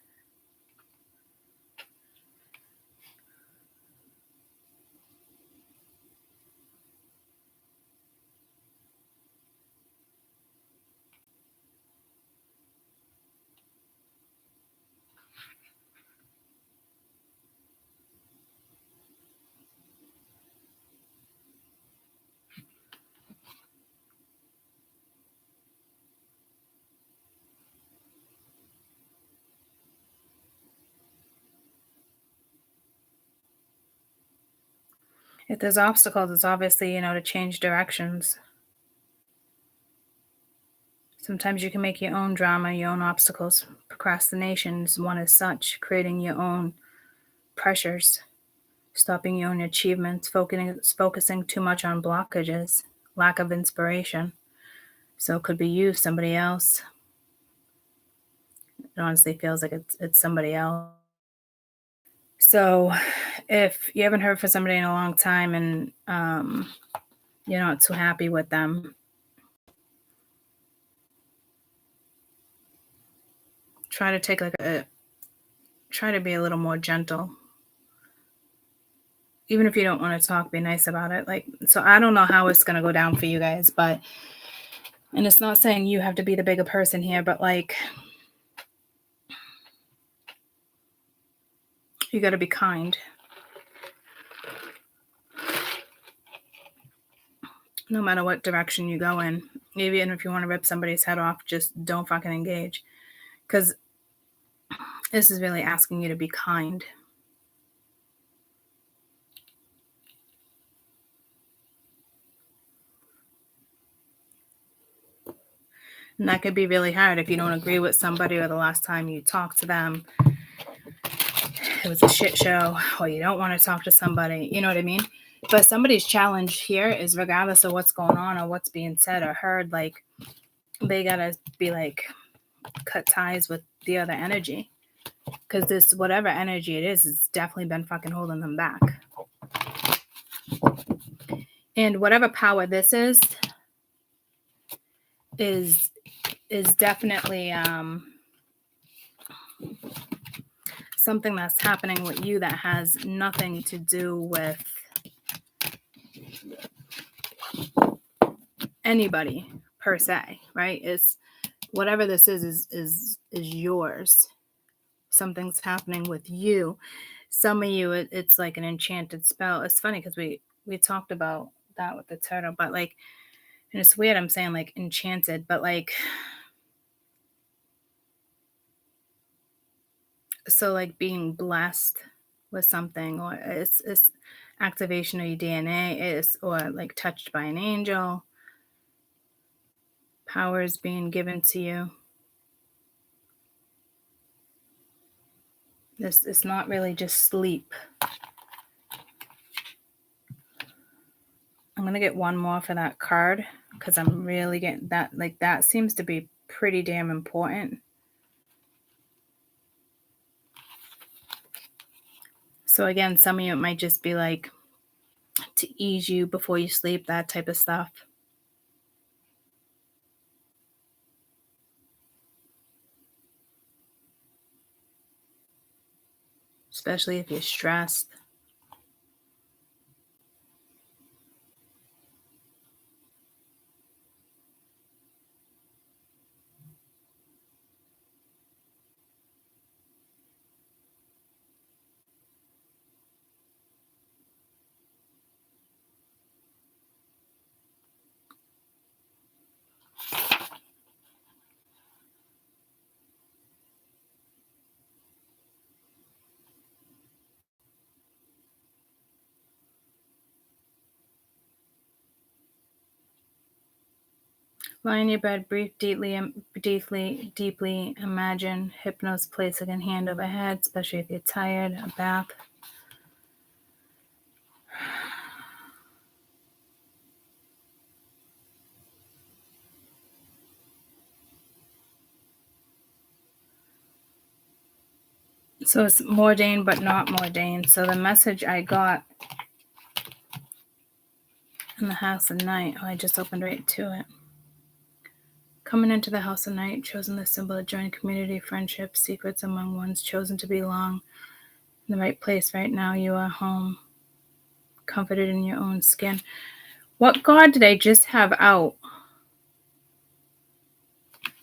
If there's obstacles, it's obviously, to change directions. Sometimes you can make your own drama, your own obstacles. Procrastination is one as such, creating your own pressures, stopping your own achievements, focusing too much on blockages, lack of inspiration. So it could be you, somebody else. It honestly feels like it's somebody else. So if you haven't heard from somebody in a long time and you're not too happy with them, try to be a little more gentle. Even if you don't want to talk, be nice about it. So I don't know how it's going to go down for you guys, and it's not saying you have to be the bigger person here, but you got to be kind. No matter what direction you go in, even if you want to rip somebody's head off, just don't fucking engage. Because this is really asking you to be kind. And that could be really hard if you don't agree with somebody, or the last time you talked to them, it was a shit show, or you don't want to talk to somebody, you know what I mean? But somebody's challenge here is, regardless of what's going on or what's being said or heard, they gotta be cut ties with the other energy. Because this, whatever energy it is, it's definitely been fucking holding them back. And whatever power this is definitely something that's happening with you that has nothing to do with anybody per se, right? It's whatever this is yours. Something's happening with you. Some of you, it's like an enchanted spell. It's funny because we talked about that with the turtle, but and it's weird I'm saying enchanted, but so being blessed with something, or it's activation of your DNA, or touched by an angel, powers being given to you. This is not really just sleep. I'm gonna get one more for that card because I'm really getting that. That seems to be pretty damn important. So again, some of you, it might just be to ease you before you sleep, that type of stuff. Especially if you're stressed. Lie in your bed, breathe deeply, imagine hypnos placing a hand overhead, especially if you're tired, a bath. So it's ordained but not ordained. So the message I got In the house of night. Oh, I just opened right to it. Coming into the house of night, chosen the symbol of joint community, friendship, secrets among ones chosen to belong in the right place right now. You are home, comforted in your own skin. What card did I just have out?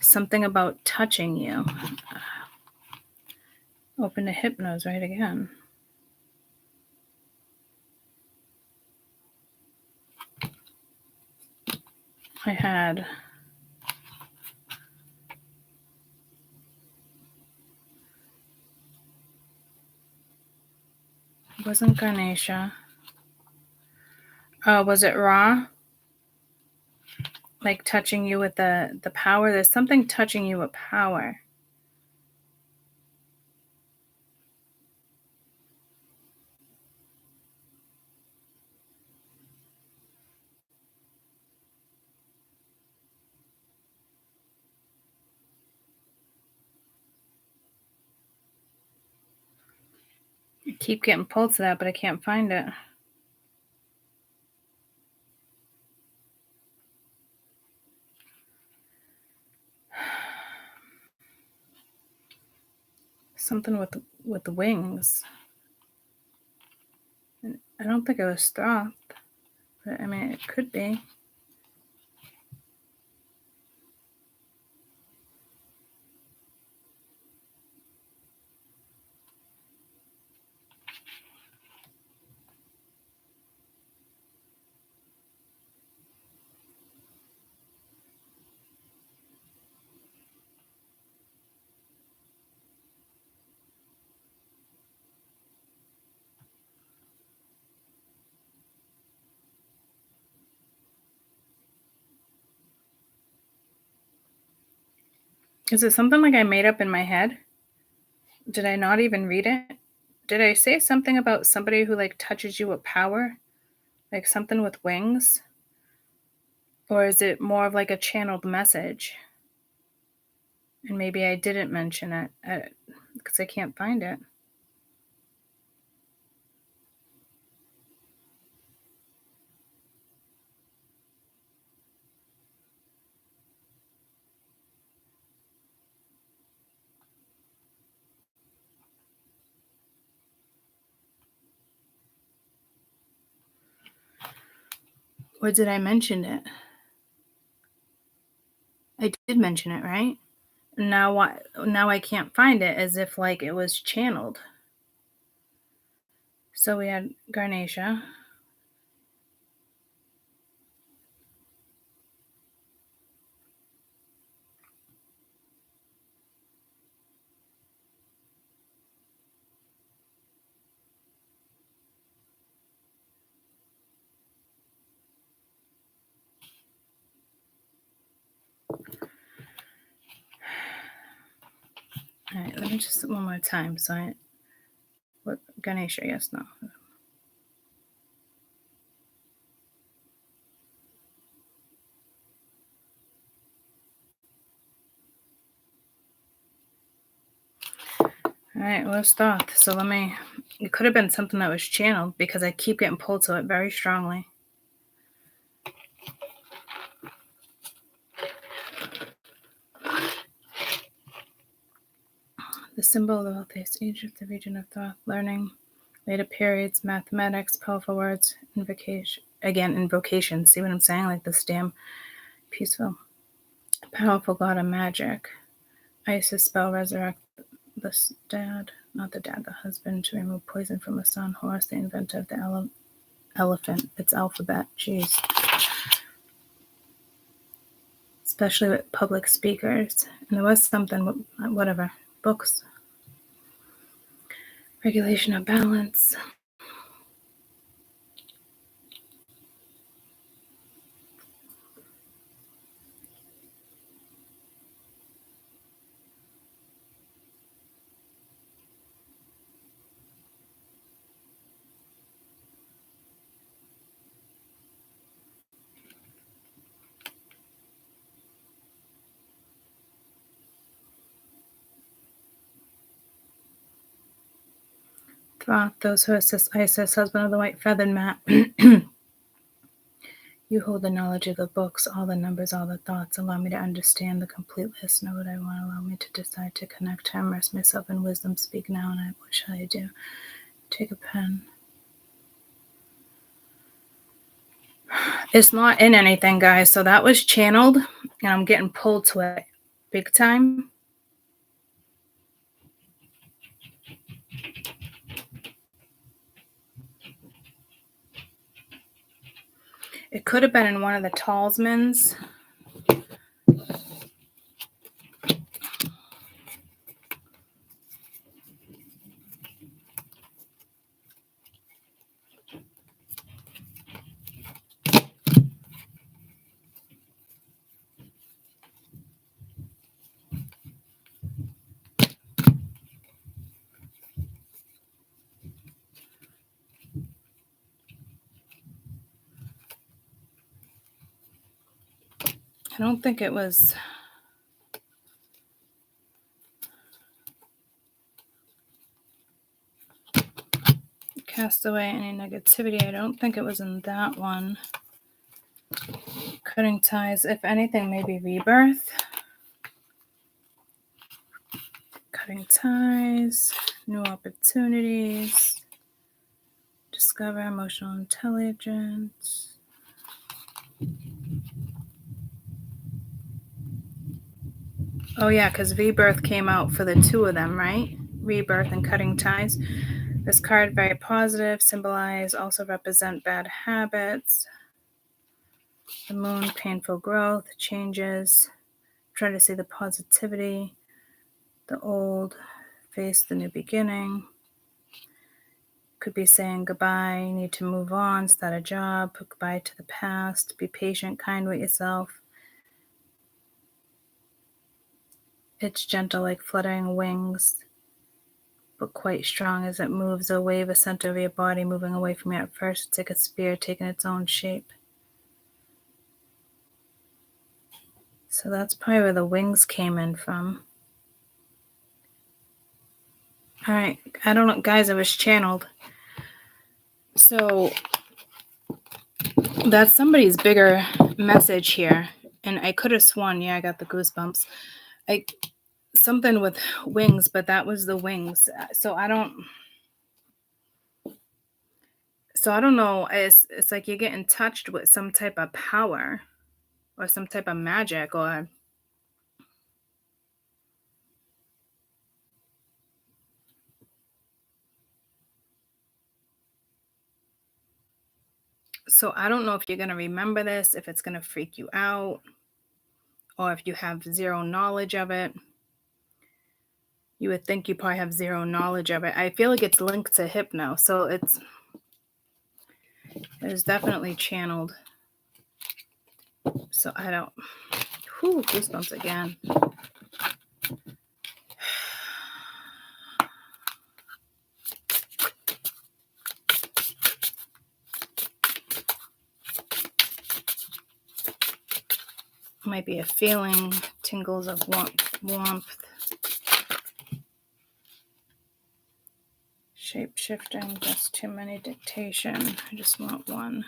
Something about touching you. Open to hypnos right again. I had it wasn't Ganesha. Was it Ra? Like touching you with the power? There's something touching you with power. I keep getting pulled to that, but I can't find it. Something with the wings. I don't think it was Thoth, but I mean, it could be. Is it something like I made up in my head? Did I not even read it? Did I say something about somebody who like touches you with power? Like something with wings? Or is it more of like a channeled message? And maybe I didn't mention it because I can't find it. Or did I mention it? I did mention it, right? Now I can't find it as if like it was channeled. So we had Ganesha. All right, let me just one more time. What Ganesha? Yes, no. All right, well, Thoth. So it could have been something that was channeled because I keep getting pulled to it very strongly. The symbol of this Egypt, the region of Thoth, learning, later periods, mathematics, powerful words, invocation. See what I'm saying? Like this damn peaceful, powerful god of magic. Isis spell resurrect the dad, not the dad, the husband, to remove poison from the sun. Horus, the inventor of the elephant, its alphabet. Jeez. Especially with public speakers. And there was something, whatever, books. Regulation of balance. Thoth, those who assist Isis, husband of the white feathered mat. You hold the knowledge of the books, all the numbers, all the thoughts. Allow me to understand the complete list. Know what I want. Allow me to decide to connect, to immerse myself in wisdom. Speak now, and what shall I do? Take a pen. It's not in anything, guys. So that was channeled, and I'm getting pulled to it big time. It could have been in one of the talismans. I don't think it was. Cast away any negativity. I don't think it was in that one. Cutting ties. If anything, maybe rebirth. Cutting ties. New opportunities. Discover emotional intelligence. Oh yeah, because rebirth came out for the two of them, right? Rebirth and cutting ties. This card, very positive, symbolize, also represent bad habits. The moon, painful growth, changes. Try to see the positivity. The old, face the new beginning. Could be saying goodbye, you need to move on, start a job, put goodbye to the past, be patient, kind with yourself. It's gentle like fluttering wings, but quite strong as it moves away the center of your body, moving away from you at first. It's like a spear taking its own shape. So that's probably where the wings came in from. All right, I don't know, guys, it was channeled. So that's somebody's bigger message here. And I could have sworn, yeah, I got the goosebumps. Something with wings, but that was the wings. So I don't know. It's like you're getting touched with some type of power or some type of magic, or so I don't know if you're going to remember this, if it's going to freak you out, or if you have zero knowledge of it. You would think you probably have zero knowledge of it. I feel like it's linked to hypno, so it's definitely channeled. So I don't. Whew, goosebumps again. Might be a feeling, tingles of warmth. Shape shifting, just too many dictation. I just want one.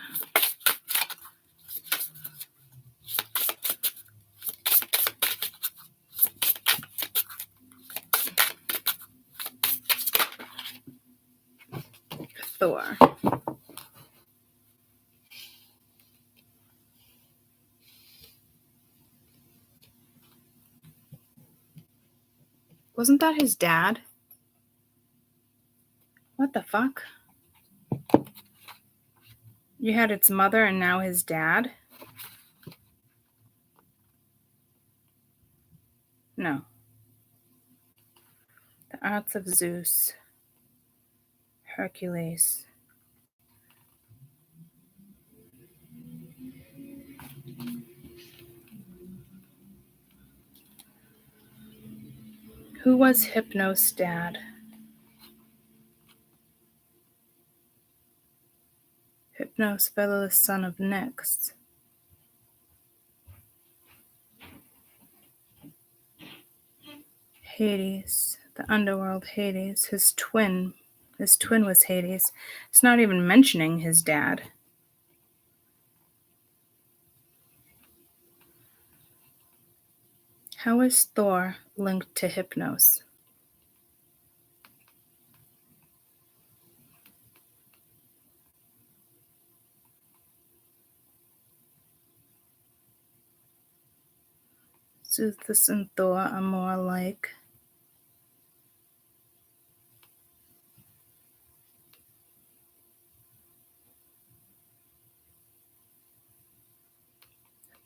Thor. Wasn't that his dad? What the fuck? You had its mother and now his dad? No. The Arts of Zeus. Hercules. Who was Hypnos' dad? Hypnos, fellow son of Nyx. Hades, the underworld Hades. His twin was Hades. It's not even mentioning his dad. How is Thor linked to Hypnos? Zeus and Thor are more alike.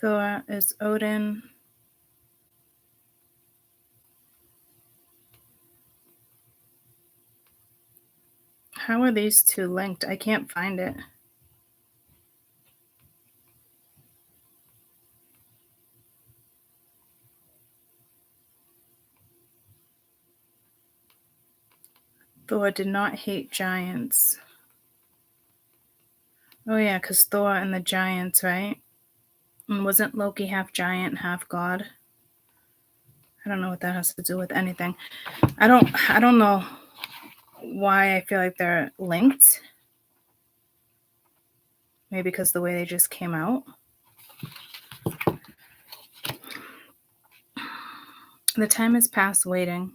Thor is Odin. How are these two linked? I can't find it. Thor did not hate giants. Oh yeah, because Thor and the giants, right? And wasn't Loki half giant, half god? I don't know what that has to do with anything. I don't know why I feel like they're linked. Maybe because the way they just came out. The time is past waiting.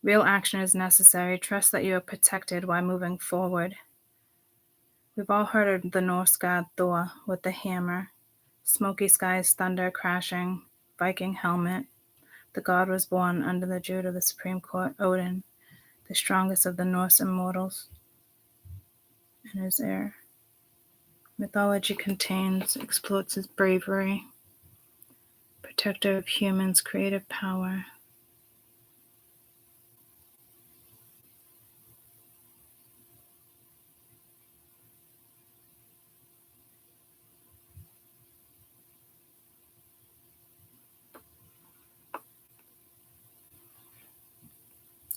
Real action is necessary. Trust that you are protected while moving forward. We've all heard of the Norse god Thor with the hammer, smoky skies, thunder crashing, Viking helmet. The god was born under the Jude of the Supreme Court, Odin, the strongest of the Norse immortals, and his heir. Mythology contains, exploits his bravery, protector of humans' creative power.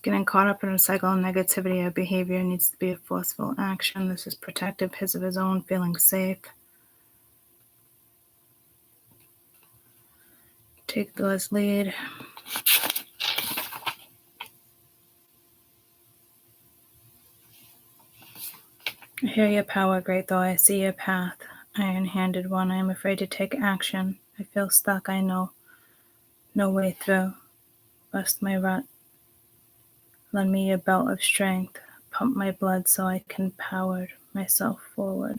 Getting caught up in a cycle of negativity or behavior needs to be a forceful action. This is protective, his of his own, feeling safe. Take Thor's lead. I hear your power, great Thor. I see your path. Iron-handed one, I am afraid to take action. I feel stuck, I know. No way through. Bust my rut. Lend me your belt of strength. Pump my blood so I can power myself forward.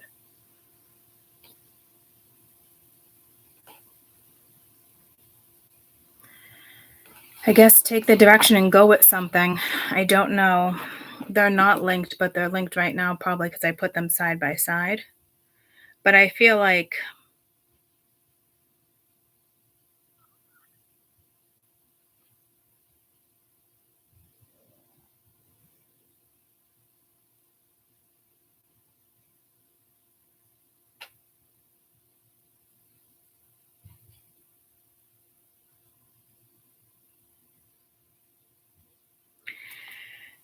I guess take the direction and go with something. I don't know. They're not linked, but they're linked right now probably because I put them side by side. But I feel like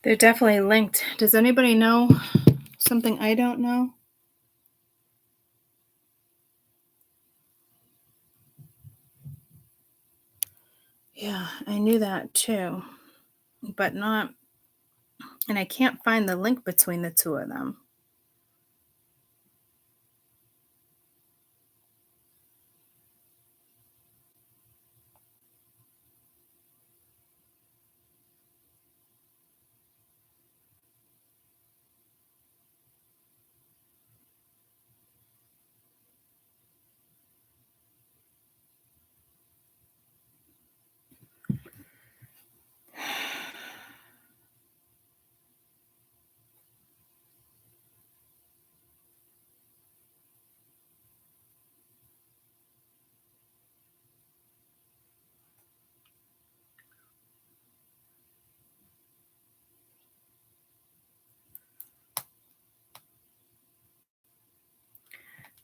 they're definitely linked. Does anybody know something I don't know? Yeah, I knew that too, but not, and I can't find the link between the two of them.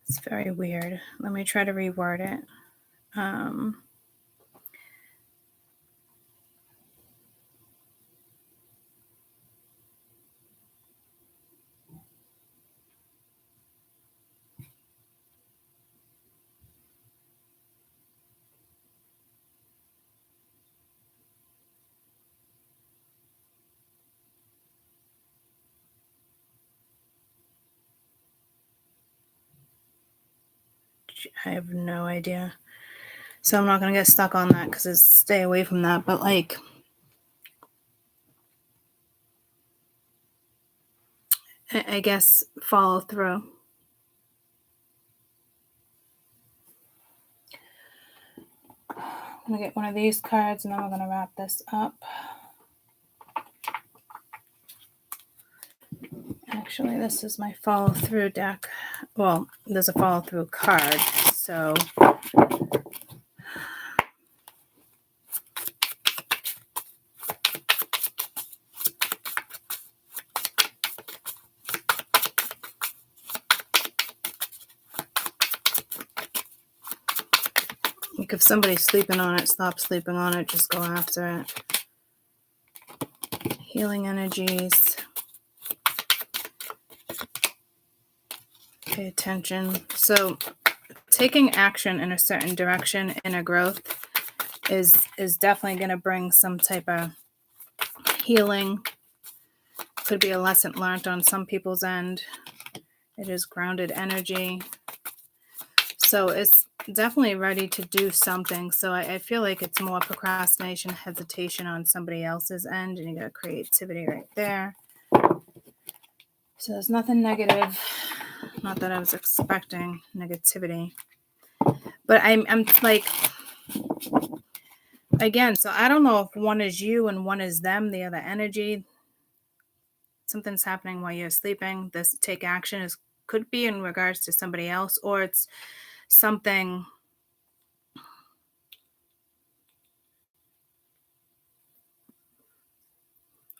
It's very weird. Let me try to reword it. I have no idea. So I'm not going to get stuck on that because it's stay away from that. But like, I guess follow through. I'm going to get one of these cards and then we're going to wrap this up. Actually, this is my follow through deck. Well, there's a follow through card. So like if somebody's sleeping on it, stop sleeping on it, just go after it. Healing energies. Pay attention. So taking action in a certain direction, inner growth, is definitely going to bring some type of healing. Could be a lesson learned on some people's end. It is grounded energy. So it's definitely ready to do something. So I feel like it's more procrastination, hesitation on somebody else's end. And you got creativity right there. So there's nothing negative. Not that I was expecting negativity. But I'm like, again, so I don't know if one is you and one is them, the other energy. Something's happening while you're sleeping. This take action could be in regards to somebody else, or it's something,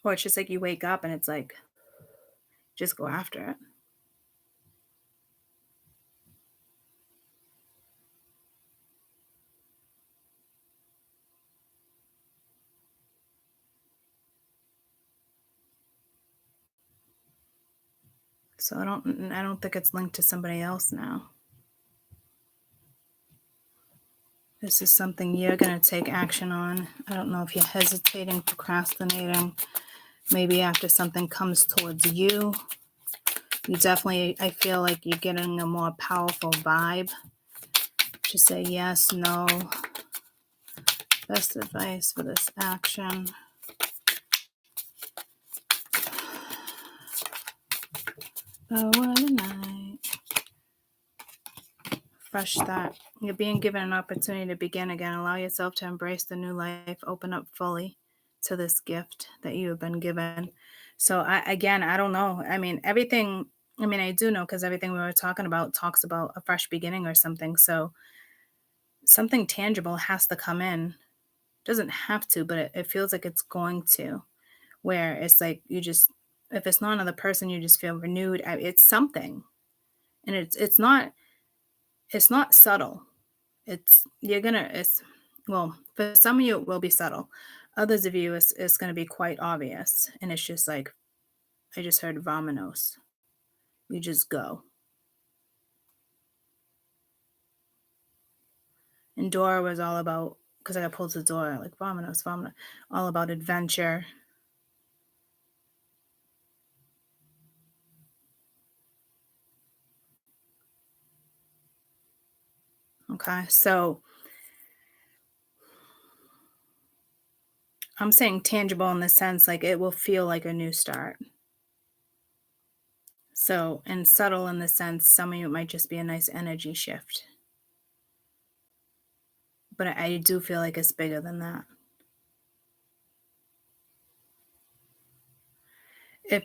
or it's just like you wake up and it's like, just go after it. So I don't think it's linked to somebody else now. This is something you're going to take action on. I don't know if you're hesitating, procrastinating. Maybe after something comes towards you, you definitely, I feel like you're getting a more powerful vibe. Just say yes, no. Best advice for this action. Oh, what a night. Fresh start. You're being given an opportunity to begin again. Allow yourself to embrace the new life. Open up fully to this gift that you have been given. So I don't know. I mean, everything, I do know because everything we were talking about talks about a fresh beginning or something. So something tangible has to come in. Doesn't have to, but it feels like it's going to, where it's like you just, if it's not another person, you just feel renewed. It's something. And it's not subtle. Well, for some of you, it will be subtle. Others of you, it's going to be quite obvious. And it's just like, I just heard vamonos. You just go. And Dora was all about, because I got pulled to Dora, like vamonos, all about adventure. Okay, so I'm saying tangible in the sense like it will feel like a new start. So, and subtle in the sense, some of you, it might just be a nice energy shift. But I do feel like it's bigger than that. If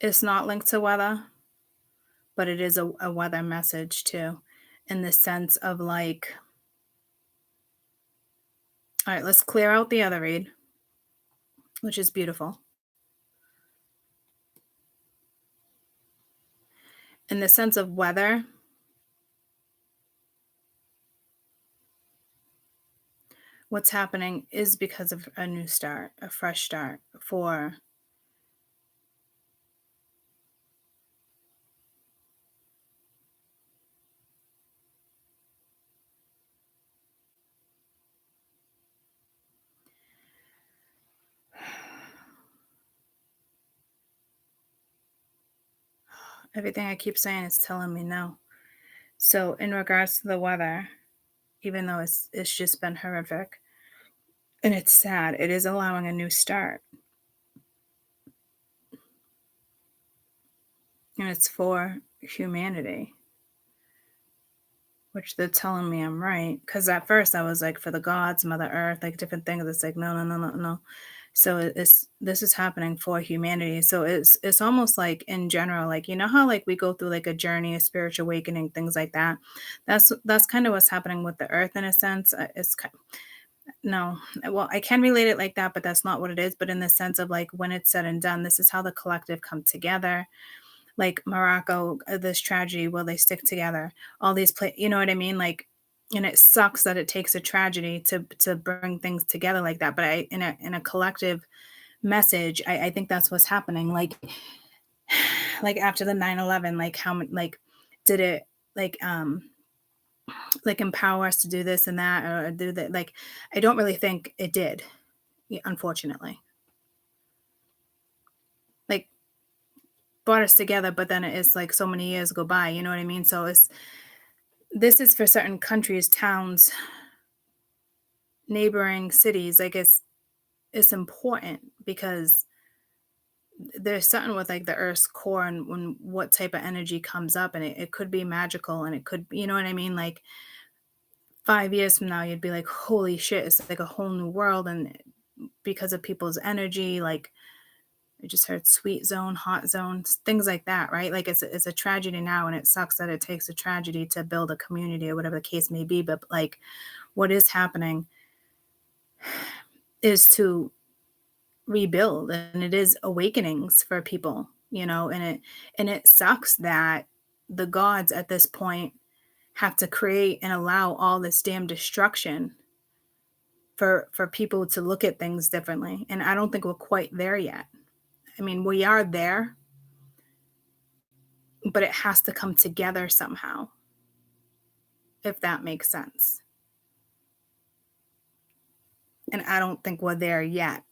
it's not linked to weather, but it is a weather message too, in the sense of like, all right, let's clear out the other read, which is beautiful. In the sense of weather, what's happening is because of a new start, a fresh start for Everything I keep saying is telling me no. So in regards to the weather, even though it's just been horrific and it's sad, it is allowing a new start. And it's for humanity, which they're telling me I'm right. Because at first I was like, for the gods, Mother Earth, like different things. It's like, no, no, no, no, no. So this is happening for humanity. So it's almost like in general, like you know how like we go through like a journey, a spiritual awakening, things like that. That's kind of what's happening with the earth in a sense. No, well, I can relate it like that, but that's not what it is. But in the sense of like when it's said and done, this is how the collective come together. Like Morocco, this tragedy, will they stick together? All these you know what I mean? Like, and it sucks that it takes a tragedy to bring things together like that. But in a collective message, I think that's what's happening. Like after the 9/11, like how like did it like empower us to do this and that or do that? Like I don't really think it did, unfortunately. Like brought us together, but then it's like so many years go by, you know what I mean? So this is for certain countries, towns, neighboring cities. Like it's important because there's something with like the earth's core and when what type of energy comes up and it could be magical and it could you know what I mean? Like 5 years from now you'd be like, holy shit, it's like a whole new world. And because of people's energy, like I just heard sweet zone, hot zones, things like that, right? Like it's a tragedy now, and it sucks that it takes a tragedy to build a community or whatever the case may be. But like, what is happening is to rebuild, and it is awakenings for people, you know. And it sucks that the gods at this point have to create and allow all this damn destruction for people to look at things differently. And I don't think we're quite there yet. I mean, we are there, but it has to come together somehow, if that makes sense. And I don't think we're there yet.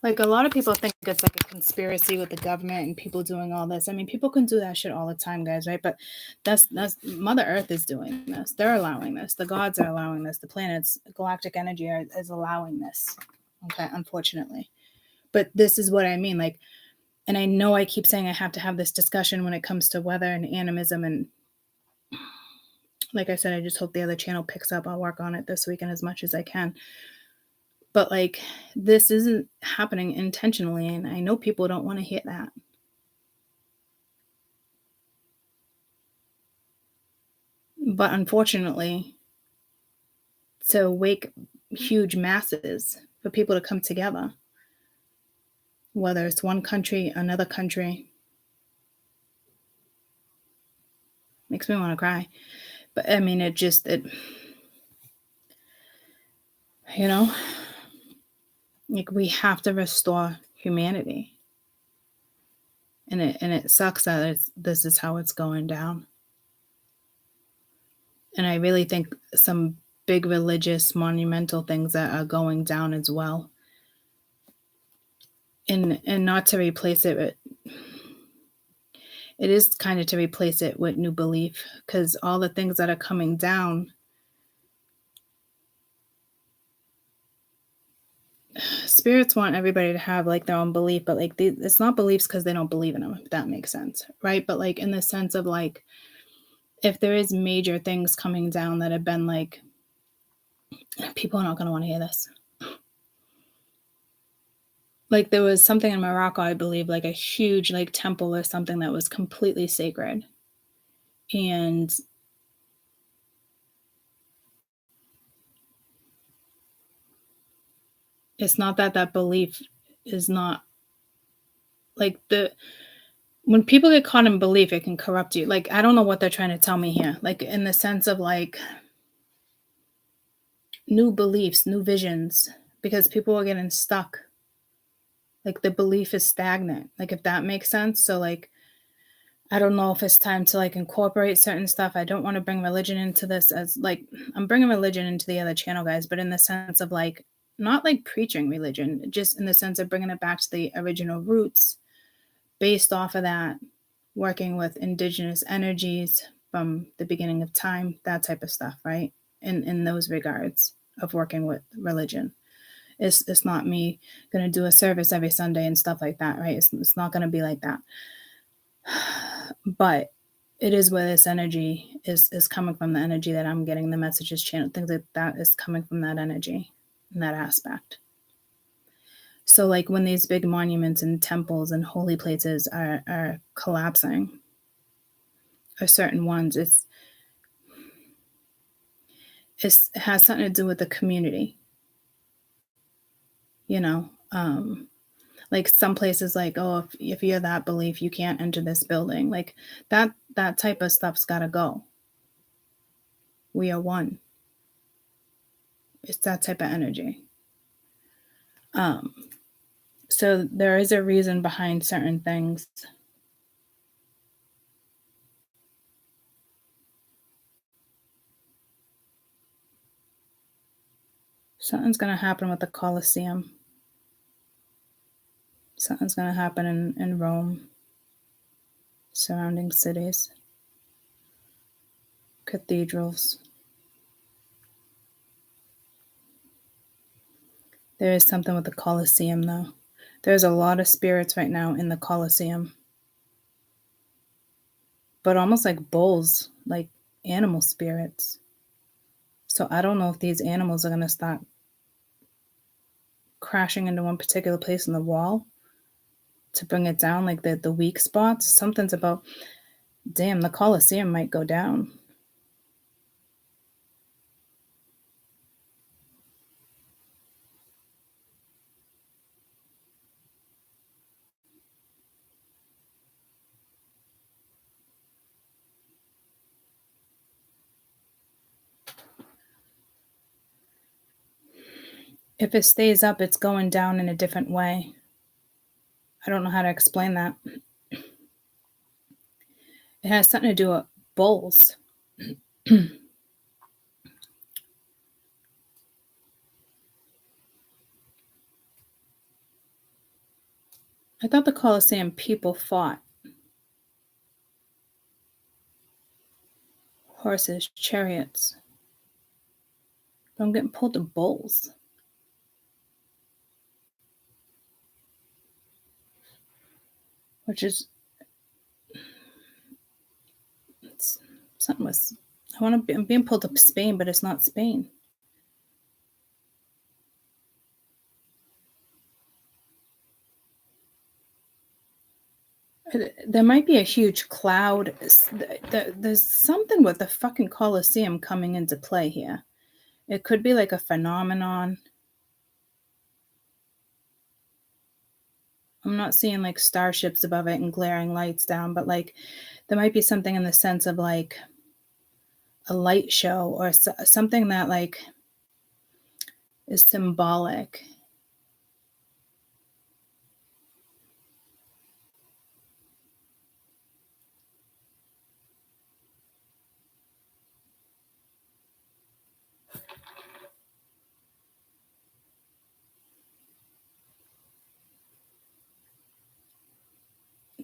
Like a lot of people think it's like a conspiracy with the government and people doing all this. I mean, people can do that shit all the time, guys, right? But that's Mother Earth is doing this. They're allowing this. The gods are allowing this. The planets, galactic energy is allowing this. Okay, unfortunately. But this is what I mean. Like, and I know I keep saying I have to have this discussion when it comes to weather and animism. And like I said, I just hope the other channel picks up. I'll work on it this weekend as much as I can. But like, this isn't happening intentionally. And I know people don't want to hear that. But unfortunately, to wake huge masses for people to come together, whether it's one country, another country, makes me want to cry. But I mean, it you know, like we have to restore humanity. And it sucks that this is how it's going down. And I really think some big religious monumental things that are going down as well. And not to replace it, but it is kind of to replace it with new belief, because all the things that are coming down, spirits want everybody to have like their own belief, but like it's not beliefs because they don't believe in them, if that makes sense, right? But like in the sense of like, if there is major things coming down that have been like, people are not going to want to hear this. Like there was something in Morocco, I believe, like a huge like temple or something that was completely sacred. And it's not that belief is not like when people get caught in belief, it can corrupt you. Like, I don't know what they're trying to tell me here. Like in the sense of like new beliefs, new visions, because people are getting stuck. Like the belief is stagnant. Like if that makes sense. So like, I don't know if it's time to like incorporate certain stuff. I don't want to bring religion into this as like, I'm bringing religion into the other channel, guys, but in the sense of like, not like preaching religion, just in the sense of bringing it back to the original roots based off of that, working with indigenous energies from the beginning of time, that type of stuff, right? In those regards of working with religion. It's not me going to do a service every Sunday and stuff like that, right? It's not going to be like that. But it is where this energy is coming from, the energy that I'm getting, the messages channel, things like that is coming from that energy and that aspect. So like when these big monuments and temples and holy places are collapsing, or certain ones, it has something to do with the community, you know. Like some places, like, oh, if you're that belief, you can't enter this building, like that type of stuff's got to go. We are one. It's that type of energy. So there is a reason behind certain things. Something's going to happen with the Colosseum. Something's going to happen in Rome, surrounding cities, cathedrals. There is something with the Colosseum, though. There's a lot of spirits right now in the Colosseum, but almost like bulls, like animal spirits. So I don't know if these animals are going to start crashing into one particular place in the wall to bring it down, like the weak spots. Something's about, damn, the Colosseum might go down. If it stays up, it's going down in a different way. I don't know how to explain that. It has something to do with bulls. I thought the Colosseum people fought. Horses, chariots. But I'm getting pulled to bulls. Which is, it's something with, I'm being pulled to Spain, but it's not Spain. There might be a huge cloud. There's something with the fucking Colosseum coming into play here. It could be like a phenomenon. I'm not seeing like starships above it and glaring lights down, but like there might be something in the sense of like a light show or something that like is symbolic.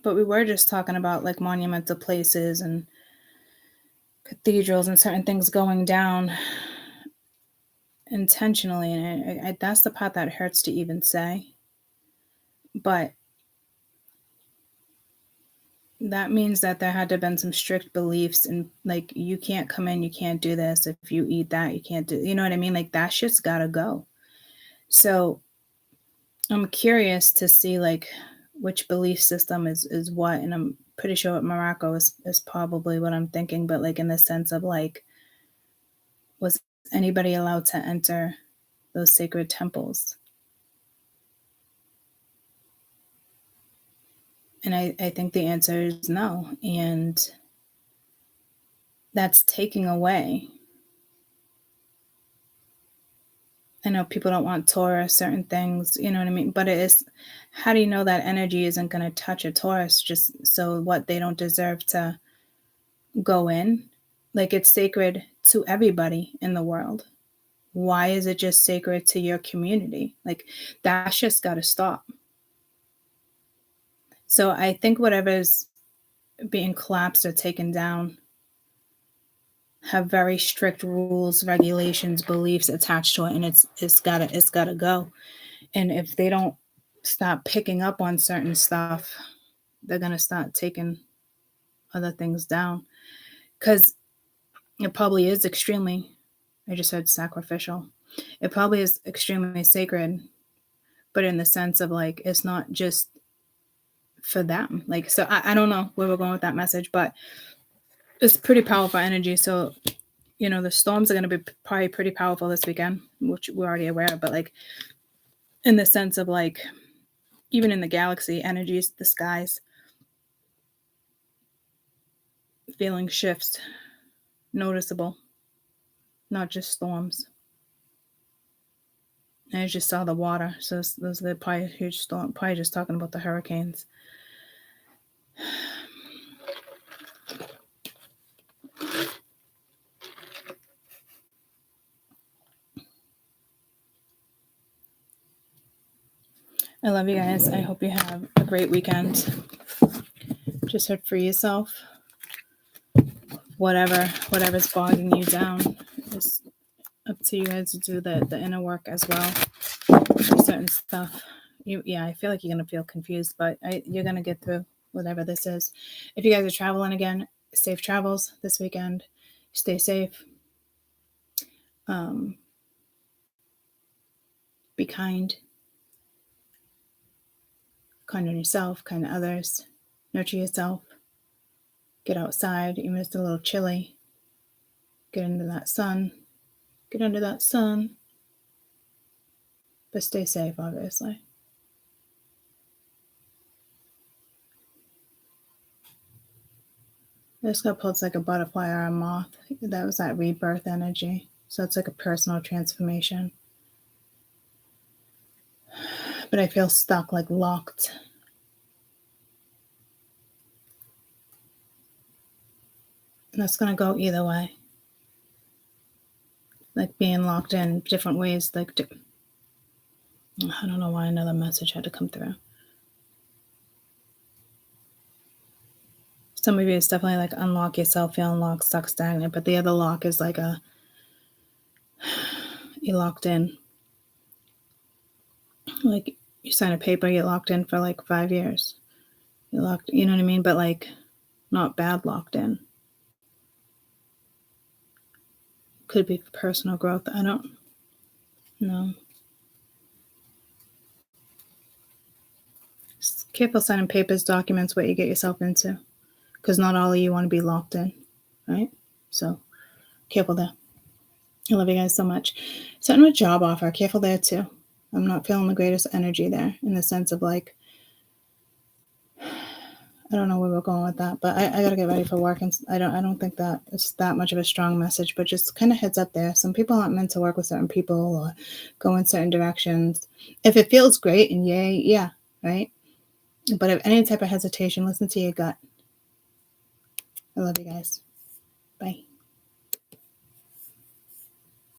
But we were just talking about like monumental places and cathedrals and certain things going down intentionally, and that's the part that hurts to even say. But that means that there had to have been some strict beliefs, and like you can't come in, you can't do this. If you eat that, you can't do, you know what I mean? Like that shit's gotta go. So I'm curious to see like which belief system is what, and I'm pretty sure Morocco is probably what I'm thinking, but like in the sense of like, was anybody allowed to enter those sacred temples? And I think the answer is no. And that's taking away. I know people don't want Taurus, certain things, you know what I mean? But it is, how do you know that energy isn't going to touch a Taurus just so what they don't deserve to go in? Like it's sacred to everybody in the world. Why is it just sacred to your community? Like, that's just got to stop. So I think whatever's being collapsed or taken down have very strict rules, regulations, beliefs attached to it, and it's gotta go. And if they don't stop picking up on certain stuff, they're gonna start taking other things down. Because it probably is extremely, I just said sacrificial. It probably is extremely sacred, but in the sense of like it's not just for them. Like, so I don't know where we're going with that message, but it's pretty powerful energy. So, you know, the storms are going to be probably pretty powerful this weekend, which we're already aware of, but like in the sense of like, even in the galaxy, energies, the skies, feeling shifts, noticeable, not just storms. I just saw the water, so those are probably a huge storm, probably just talking about the hurricanes. I love you guys. I hope you have a great weekend. Just head free yourself. Whatever's bogging you down, it's up to you guys to do the inner work as well. Certain stuff. I feel like you're gonna feel confused, but you're gonna get through whatever this is. If you guys are traveling again, safe travels this weekend. Stay safe. Be kind. Kind on yourself, kind to others. Nurture yourself. Get outside, even if it's a little chilly. Get into that sun. Get under that sun. But stay safe, obviously. This got pulled like a butterfly or a moth. That was that rebirth energy. So it's like a personal transformation. But I feel stuck, like locked. And that's going to go either way. Like being locked in different ways. Like, I don't know why another message had to come through. Some of you is definitely like unlock yourself, feel unlocked, stuck, stagnant. But the other lock is like you're locked in. Like you sign a paper, you're locked in for like 5 years. You're locked, you know what I mean? But like not bad locked in. Could be personal growth. I don't know. Just careful signing papers, documents, what you get yourself into. Because not all of you want to be locked in, right? So careful there. I love you guys so much. Starting with job offer, careful there too. I'm not feeling the greatest energy there in the sense of like, I don't know where we're going with that, but I gotta get ready for work, and I don't think that it's that much of a strong message, but just kind of heads up there. Some people aren't meant to work with certain people or go in certain directions. If it feels great and yay, yeah, right? But if any type of hesitation, listen to your gut. I love you guys. Bye.